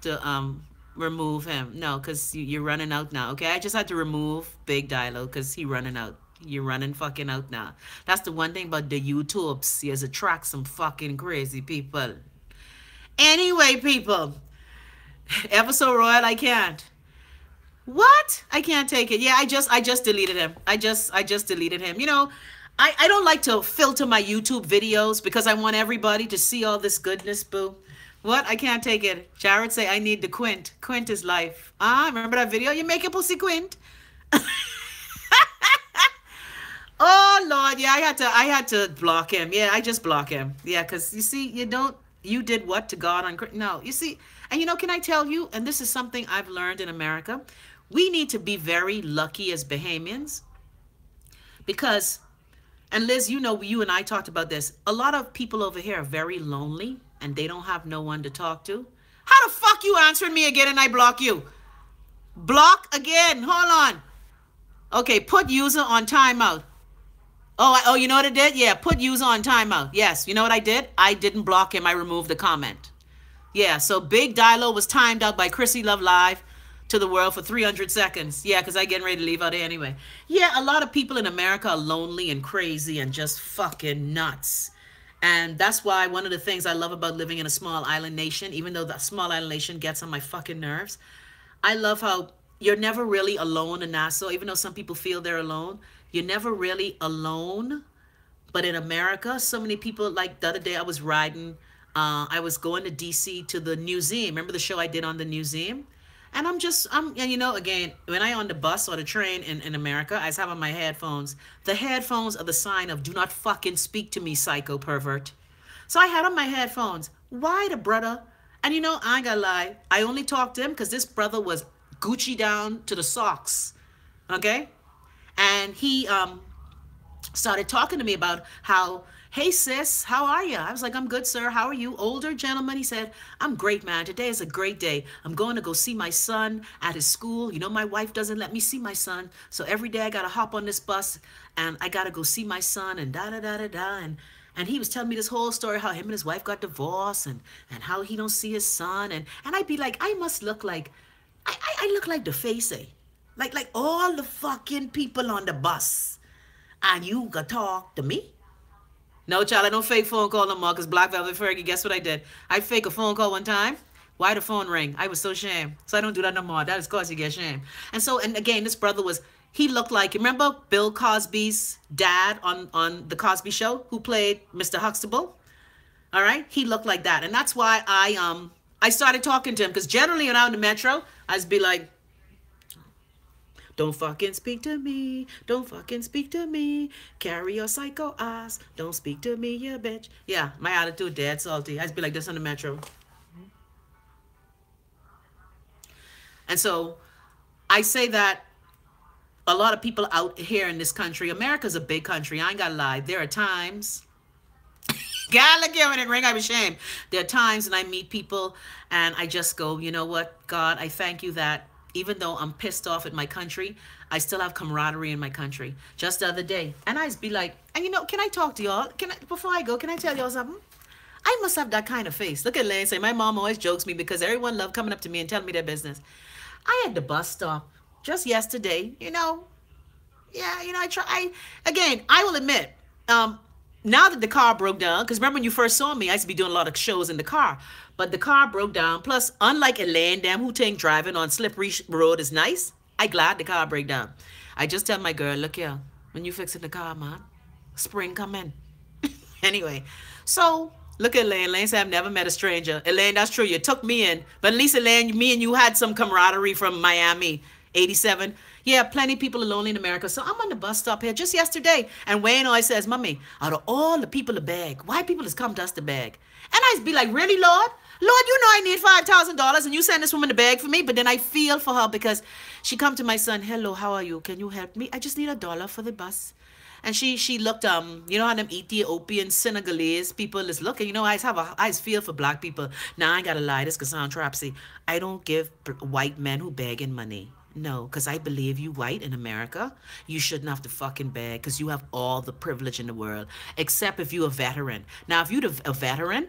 to remove him. No, because you're running out now. Okay, I just had to remove Big Dilo because he running out. You're running fucking out now. That's the one thing about the YouTubes. He has attract some fucking crazy people. Anyway, people. Ever so royal, I can't. What? I can't take it. Yeah, I just deleted him. I just deleted him. You know, I don't like to filter my YouTube videos because I want everybody to see all this goodness, boo. What? I can't take it. Jared say I need the Quint. Quint is life. Remember that video? You make a pussy Quint. Oh Lord, yeah, I had to block him. Yeah, I just block him. Yeah, because you see, you did what to God on? No, you see. And you know, can I tell you, and this is something I've learned in America, we need to be very lucky as Bahamians because, and Liz, you know, you and I talked about this, a lot of people over here are very lonely and they don't have no one to talk to. How the fuck you answering me again and I block you? Block again, hold on. Okay, put user on timeout. Oh, you know what I did? Yeah, put user on timeout. Yes, you know what I did? I didn't block him, I removed the comment. Yeah, so Big Dilo was timed out by Chrissy Love Live to the world for 300 seconds. Yeah, because I getting ready to leave out there anyway. Yeah, a lot of people in America are lonely and crazy and just fucking nuts. And that's why one of the things I love about living in a small island nation, even though the small island nation gets on my fucking nerves, I love how you're never really alone in Nassau, even though some people feel they're alone. You're never really alone. But in America, so many people, like the other day I was riding, I was going to DC to the museum. Remember the show I did on the museum? And and you know, again, when I on the bus or the train in America, I just have on my headphones. The headphones are the sign of do not fucking speak to me, psycho pervert. So I had on my headphones. Why the brother? And you know, I ain't gonna lie. I only talked to him because this brother was Gucci down to the socks. Okay? And he started talking to me about how, hey sis, how are you? I was like, I'm good, sir. How are you? Older gentleman. He said, I'm great, man. Today is a great day. I'm going to go see my son at his school. You know, my wife doesn't let me see my son. So every day I got to hop on this bus and I got to go see my son and da-da-da-da-da. And he was telling me this whole story, how him and his wife got divorced and how he don't see his son. And I'd be like, I must look like, I look like the face, eh? Like all the fucking people on the bus. And you gonna talk to me? No, child, I don't fake phone call no more because Black Velvet Fergie, guess what I did? I fake a phone call one time. Why the phone ring? I was so ashamed. So I don't do that no more. That is cause you get shamed. And again, this brother he looked like, remember Bill Cosby's dad on The Cosby Show who played Mr. Huxtable? All right? He looked like that. And that's why I started talking to him because generally when I'm in the metro, I'd just be like, don't fucking speak to me. Don't fucking speak to me. Carry your psycho ass. Don't speak to me, you bitch. Yeah, my attitude dead salty. I'd be like this on the metro. And so I say that a lot of people out here in this country, America's a big country. I ain't gotta lie. There are times, God, look here when it ring, I'm ashamed. There are times when I meet people and I just go, you know what, God, I thank you that even though I'm pissed off at my country, I still have camaraderie in my country. Just the other day, and I just be like, and you know, can I talk to y'all? Before I go, can I tell y'all something? I must have that kind of face. Look at Lane say, my mom always jokes me because everyone love coming up to me and telling me their business. I had the bus stop just yesterday, you know. Yeah, you know, I will admit, now that the car broke down, because remember when you first saw me, I used to be doing a lot of shows in the car. But the car broke down. Plus, unlike Elaine, them who think driving on slippery road is nice, I glad the car break down. I just tell my girl, look here, when you fixing the car, man, spring come in. Anyway, so look at Elaine. Elaine said, I've never met a stranger. Elaine, that's true. You took me in. But at least, Elaine, me and you had some camaraderie from Miami, 87. Yeah, plenty of people are lonely in America. So I'm on the bus stop here just yesterday. And Wayne always says, Mommy, out of all the people to beg, why people has come to us to beg? And I be like, really, Lord? Lord, you know I need $5,000 and you send this woman to beg for me. But then I feel for her because she come to my son, hello, how are you? Can you help me? I just need $1 for the bus. And she looked, you know how them Ethiopian Senegalese people is looking. You know, I feel for black people. Now, I ain't got to lie, this could sound trapsy. I don't give white men who begging money. No, because I believe you white in America, you shouldn't have to fucking beg because you have all the privilege in the world, except if you're a veteran. Now, if you're a veteran,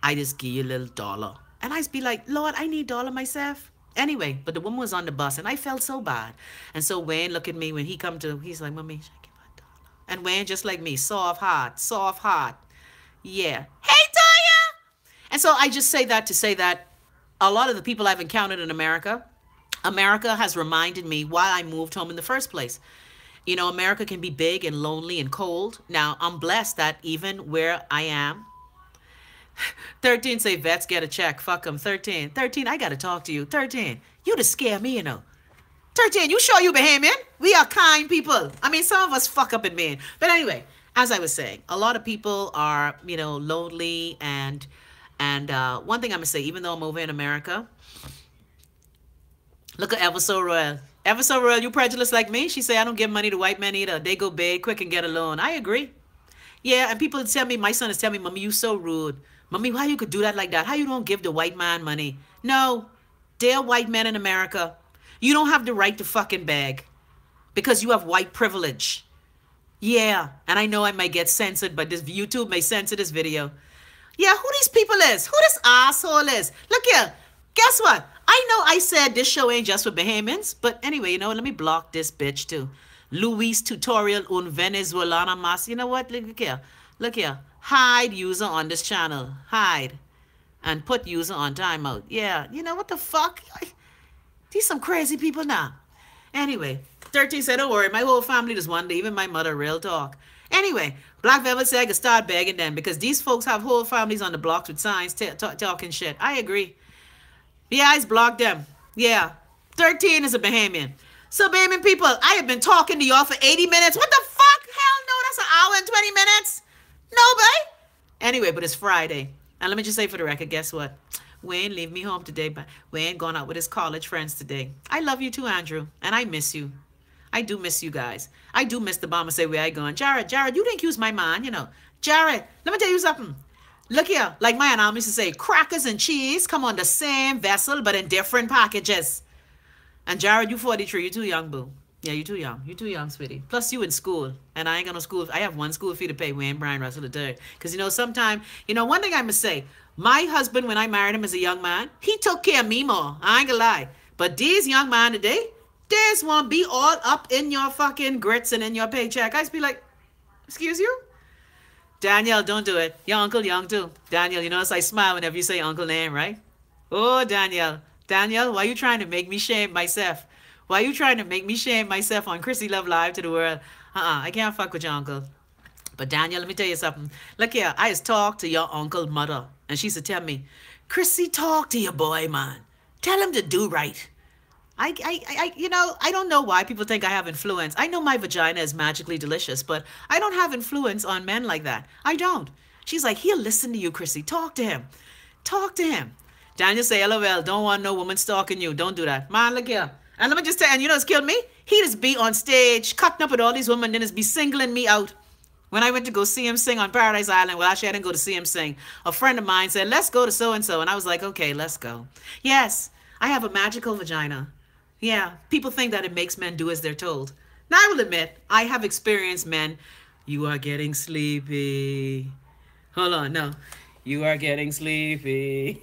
I just give you a little $1. And I just be like, Lord, I need $1 myself. Anyway, but the woman was on the bus and I felt so bad. And so Wayne look at me when he come to, he's like, Mommy, should I give her $1? And Wayne just like me, soft heart. Yeah. Hey, Toya! And so I just say that to say that a lot of the people I've encountered in America has reminded me why I moved home in the first place. You know, America can be big and lonely and cold. Now, I'm blessed that even where I am, 13 say vets get a check. Fuck them. 13, I got to talk to you. 13, you to scare me, you know. 13, you sure you Bahamian? We are kind people. I mean, some of us fuck up in Maine. But anyway, as I was saying, a lot of people are, you know, lonely. And one thing I'm going to say, even though I'm over in America, look at Ever So Royal. Ever So Royal, you prejudiced like me? She say, I don't give money to white men either. They go big, quick, and get a loan. I agree. Yeah, and people tell me, my son is telling me, Mommy, you so rude. Mommy, why you could do that like that? How you don't give the white man money? No, dear white men in America, you don't have the right to fucking beg because you have white privilege. Yeah, and I know I might get censored, but this YouTube may censor this video. Yeah, who these people is? Who this asshole is? Look here. Guess what? I know I said this show ain't just for Bahamians, but anyway, you know what? Let me block this bitch too. Luis Tutorial un Venezolana Mas. You know what? Look here. Look here. Hide user on this channel. Hide. And put user on timeout. Yeah. You know what the fuck? These some crazy people now. Anyway, 13 said, don't worry. My whole family just one day. Even my mother, real talk. Anyway, Black Velvet said I could start begging them because these folks have whole families on the blocks with signs talking shit. I agree. Yeah, I blocked them. Yeah. 13 is a Bahamian. So, Bahamian people, I have been talking to y'all for 80 minutes. What the fuck? Hell no, that's an hour and 20 minutes. No, babe. Anyway, but it's Friday. And let me just say for the record, guess what? Wayne leave me home today, but Wayne gone out with his college friends today. I love you too, Andrew. And I miss you. I do miss you guys. I do miss the bomber say where I going. Jared, you think you's my man, you know. Jared, let me tell you something. Look here, like my aunt used to say, crackers and cheese come on the same vessel, but in different packages. And Jared, you 43, you too young, boo. Yeah, you too young. You too young, sweetie. Plus, you in school. And I ain't got no school. I have one school fee to pay, Wayne Brian Russell III. Because, you know, sometime, you know, one thing I must say, my husband, when I married him as a young man, he took care of me more. I ain't gonna lie. But these young men today, they just want to be all up in your fucking grits and in your paycheck. I just be like, excuse you? Daniel, don't do it. Your uncle young too. Daniel, you notice I smile whenever you say uncle name, right? Oh, Daniel. Daniel, why you trying to make me shame myself? Why you trying to make me shame myself on Chrissy Love Live to the world? I can't fuck with your uncle. But Daniel, let me tell you something. Look here, I just talked to your uncle mother. And she said, tell me, Chrissy, talk to your boy, man. Tell him to do right. You know, I don't know why people think I have influence. I know my vagina is magically delicious, but I don't have influence on men like that. I don't. She's like, he'll listen to you, Chrissy. Talk to him. Talk to him. Daniel say, LOL, don't want no woman stalking you. Don't do that. Man, look here. And let me just tell you, and you know what's killed me? He just be on stage, cutting up with all these women, then just be singling me out. When I went to go see him sing on Paradise Island, well, actually, I didn't go to see him sing. A friend of mine said, let's go to so-and-so. And I was like, okay, let's go. Yes, I have a magical vagina. Yeah, people think that it makes men do as they're told. Now, I will admit, I have experienced men. You are getting sleepy. Hold on, no. You are getting sleepy.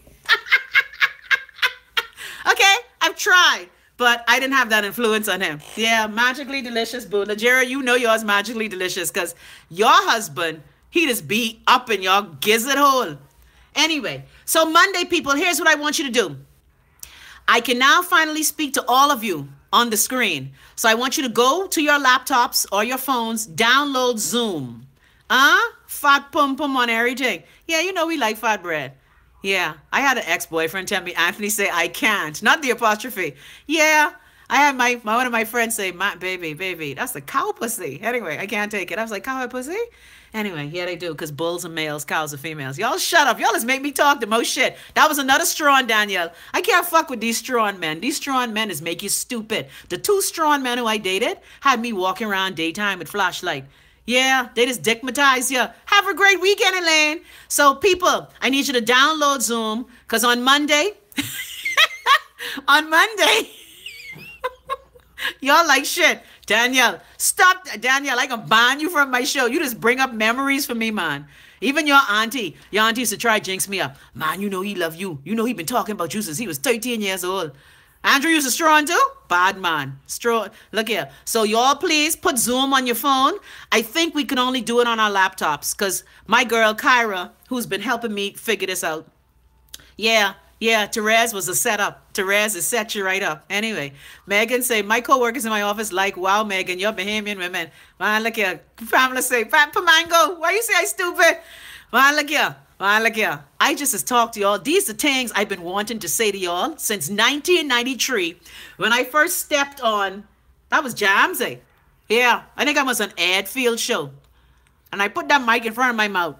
Okay, I've tried, but I didn't have that influence on him. Yeah, magically delicious, boo. Nigeria, you know yours magically delicious because your husband, he just be up in your gizzard hole. Anyway, so Monday, people, here's what I want you to do. I can now finally speak to all of you on the screen. So I want you to go to your laptops or your phones, download Zoom. Fat pum pum on everything. Yeah, you know we like fat bread. Yeah, I had an ex-boyfriend tell me, Anthony, say I can't. Not the apostrophe. Yeah, I had one of my friends say, baby, that's the cow pussy. Anyway, I can't take it. I was like, cow pussy? Anyway, yeah, they do, because bulls are males, cows are females. Y'all shut up. Y'all just make me talk the most shit. That was another strong Danielle. I can't fuck with these strong men. These strong men is make you stupid. The 2 strong men who I dated had me walking around daytime with flashlight. Yeah, they just digmatize you. Have a great weekend, Elaine. So, people, I need you to download Zoom, because on Monday, y'all like shit. Danielle, stop. Danielle, I can ban you from my show. You just bring up memories for me, man. Even your auntie used to try to jinx me up. Man, you know he love you. You know he been talking about you since he was 13 years old. Andrew used to strong too? Bad man. Straw. Look here. So y'all please put Zoom on your phone. I think we can only do it on our laptops because my girl Kyra, who's been helping me figure this out. Yeah, Therese was a setup. Therese has set you right up. Anyway, Megan say, my co-workers in my office like, wow, Megan, you're Bahamian women. Man, look here. Pamela say, Pamango, why you say I stupid? Man, look here. I just has talked to y'all. These are things I've been wanting to say to y'all since 1993 when I first stepped on, that was Jamsey. Yeah, I think I was on Ed Field show. And I put that mic in front of my mouth.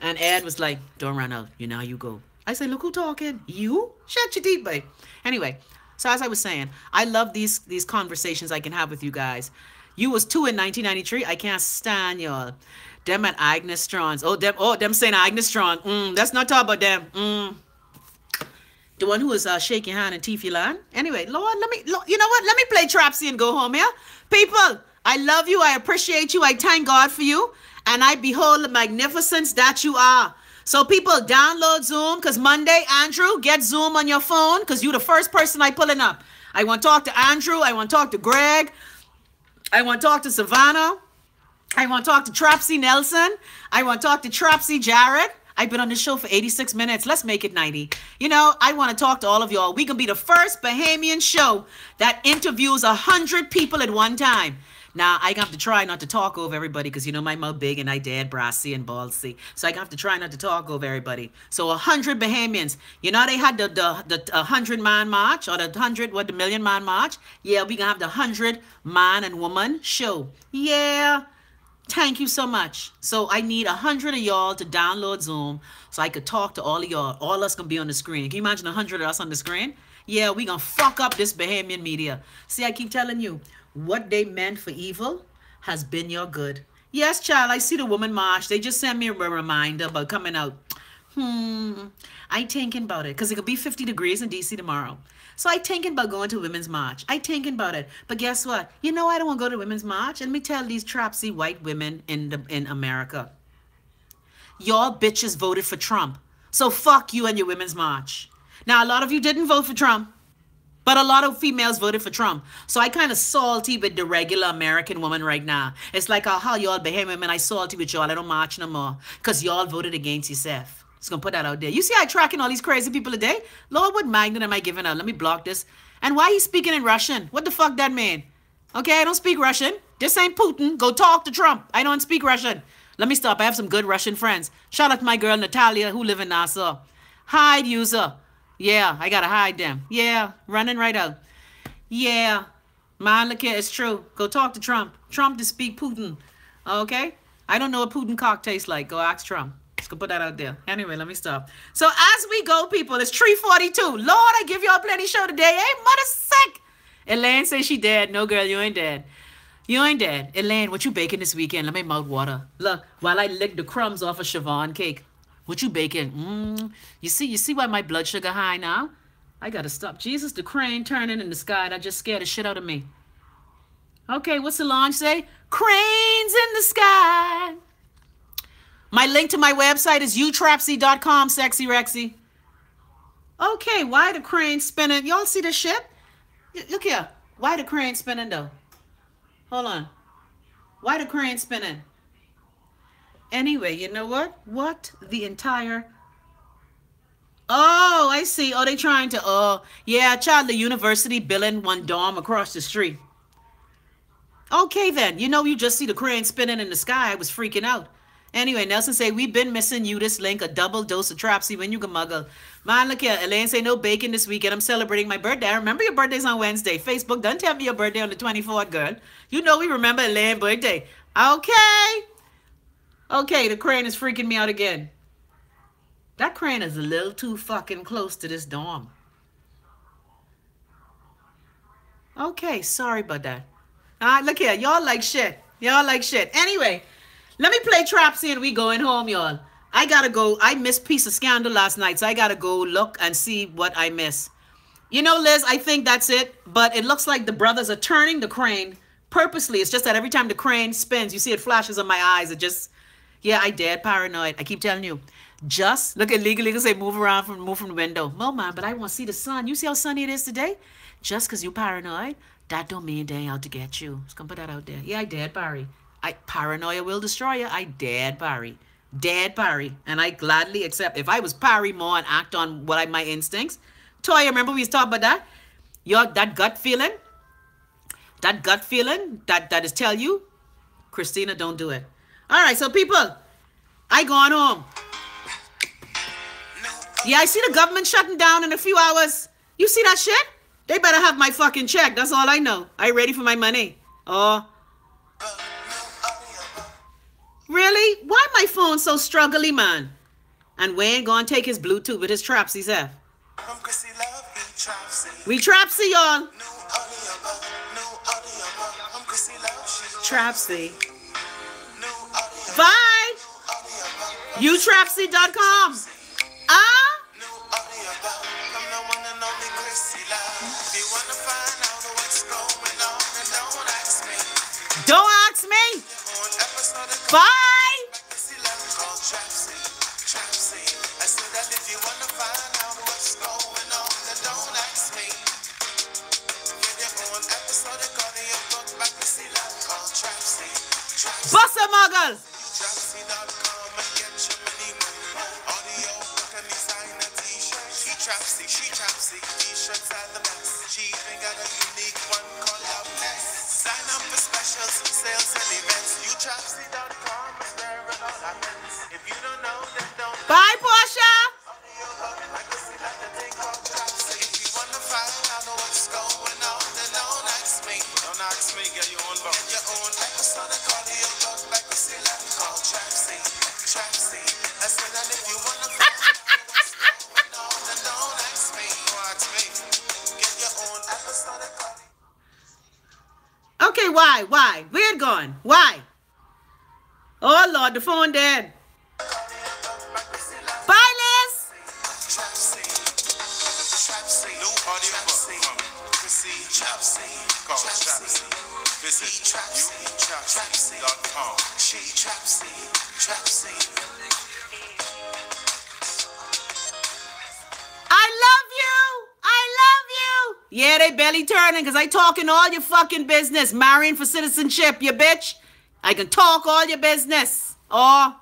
And Ed was like, don't run out. You know how you go. I say, look who talking. You? Shut your teeth, babe. Anyway, so as I was saying, I love these conversations I can have with you guys. You was 2 in 1993. I can't stand y'all. Them at Agnes Strong's. Them saying Agnes Strong. Let's not talk about them. The one who was shaking hand in Tiffy Land. Anyway, Lord, you know what? Let me play Trapsy and go home, yeah? People, I love you. I appreciate you. I thank God for you. And I behold the magnificence that you are. So people, download Zoom because Monday, Andrew, get Zoom on your phone because you're the first person I pulling up. I want to talk to Andrew. I want to talk to Greg. I want to talk to Savannah. I want to talk to Trapsy Nelson. I want to talk to Trapsy Jarrett. I've been on this show for 86 minutes. Let's make it 90. You know, I want to talk to all of y'all. We can be the first Bahamian show that interviews 100 people at one time. Now, I have to try not to talk over everybody because, you know, my mouth big and I dead brassy and ballsy. So I have to try not to talk over everybody. So 100 Bahamians. You know, they had the 100-man march or the million-man march. Yeah, we going to have the 100-man and woman show. Yeah. Thank you so much. So I need 100 of y'all to download Zoom so I could talk to all of y'all. All us gonna be on the screen. Can you imagine 100 of us on the screen? Yeah, we gonna fuck up this Bahamian media. See, I keep telling you, what they meant for evil has been your good. Yes, child, I see the woman march. They just sent me a reminder about coming out. I thinking about it because it could be 50 degrees in DC tomorrow. So I thinking about going to Women's March. I thinking about it. But guess what? You know I don't want to go to Women's March. And let me tell these trapsy white women in America. Y'all bitches voted for Trump. So fuck you and your Women's March. Now, a lot of you didn't vote for Trump. But a lot of females voted for Trump. So I kind of salty with the regular American woman right now. It's like how y'all behave women. I salty with y'all. I don't march no more. Because y'all voted against yourself. Just gonna put that out there. You see I tracking all these crazy people today? Lord, what magnet am I giving out? Let me block this. And why he speaking in Russian? What the fuck that mean? Okay, I don't speak Russian. This ain't Putin. Go talk to Trump. I don't speak Russian. Let me stop. I have some good Russian friends. Shout out to my girl Natalia who live in Nassau. Hide user. Yeah, I gotta hide them. Yeah, running right out. Yeah, man, look here, it's true. Go talk to Trump. Trump to speak Putin. Okay? I don't know what Putin cock tastes like. Go ask Trump. Just gonna put that out there. Anyway, let me stop. So as we go, people, it's 3:42. Lord, I give y'all plenty show today. Hey, mother sick. Elaine says she dead. No, girl, you ain't dead. You ain't dead. Elaine, what you baking this weekend? Let me mouth water. Look, while I lick the crumbs off a Siobhan cake. What you baking? You see why my blood sugar high now? I gotta stop. Jesus, the crane turning in the sky. That just scared the shit out of me. Okay, what's Solange say? Cranes in the sky. My link to my website is utrapsy.com, sexy Rexy. Okay, why the crane spinning? Y'all see the shit? Look here. Why the crane spinning though? Hold on. Why the crane spinning? Anyway, you know what? What the entire... Oh, I see. Oh, they trying to... Oh, yeah, child, the university building one dorm across the street. Okay, then. You know, you just see the crane spinning in the sky. I was freaking out. Anyway, Nelson say, we've been missing you this link, a double dose of Trapsy when you can muggle. Man, look here. Elaine say, no bacon this weekend. I'm celebrating my birthday. I remember your birthday's on Wednesday. Facebook, don't tell me your birthday on the 24th, girl. You know we remember Elaine's birthday. Okay. Okay, the crane is freaking me out again. That crane is a little too fucking close to this dorm. Okay, sorry about that. All right, look here. Y'all like shit. Y'all like shit. Anyway, let me play Trapsy and we going home, y'all. I gotta go. I missed Piece of Scandal last night, so I gotta go look and see what I miss. You know, Liz, I think that's it. But it looks like the brothers are turning the crane purposely. It's just that every time the crane spins, you see it flashes on my eyes. It just... Yeah, I dead paranoid. I keep telling you. Just look at Legal say move from the window. No, man, but I want to see the sun. You see how sunny it is today? Just because you paranoid, that don't mean they ain't out to get you. Just gonna put that out there. Yeah, I dead Barry. Paranoia will destroy you. I dead Barry. Dead Barry. And I gladly accept. If I was Barry more and act on my instincts. Toya, remember we was talking about that? That gut feeling that is tell you, Christina, don't do it. All right, so people, I going home. Yeah, I see the government shutting down in a few hours. You see that shit? They better have my fucking check. That's all I know. I ready for my money. Oh. Really? Why my phone so struggly, man? And Wayne gonna take his Bluetooth with his Trapsy self. We Trapsy, y'all. Trapsy. Bye. utrapsy.com. Don't ask me. Bye. Buster Muggle. She Trapsy, t-shirts are the best. She even got a unique one called LoveNest. Sign up for specials, sales and events. utrapsy.com is where it all happens. If you don't know, then don't. Bye, Portia. If you want to find out what's going on, then don't ask me. Don't ask me, get your own book. Get your own episode of Call Your Book like a Silla called Trapsy. Trapsy. I said that if you want to find out what's going on, then don't ask me. Don't ask me. Get your own episode of Call Your... Okay, why? Why? Where it gone? Why? Oh, Lord, the phone dead. Bye, Liz. Trapsy. Trapsy. New audio book. Chrissy. Trapsy. Called Trapsy. Visit utrapsy.com. She Trapsy. Trapsy. I love you. I love you. Yeah, they belly turning because I talking all your fucking business. Marrying for citizenship, you bitch. I can talk all your business. Oh.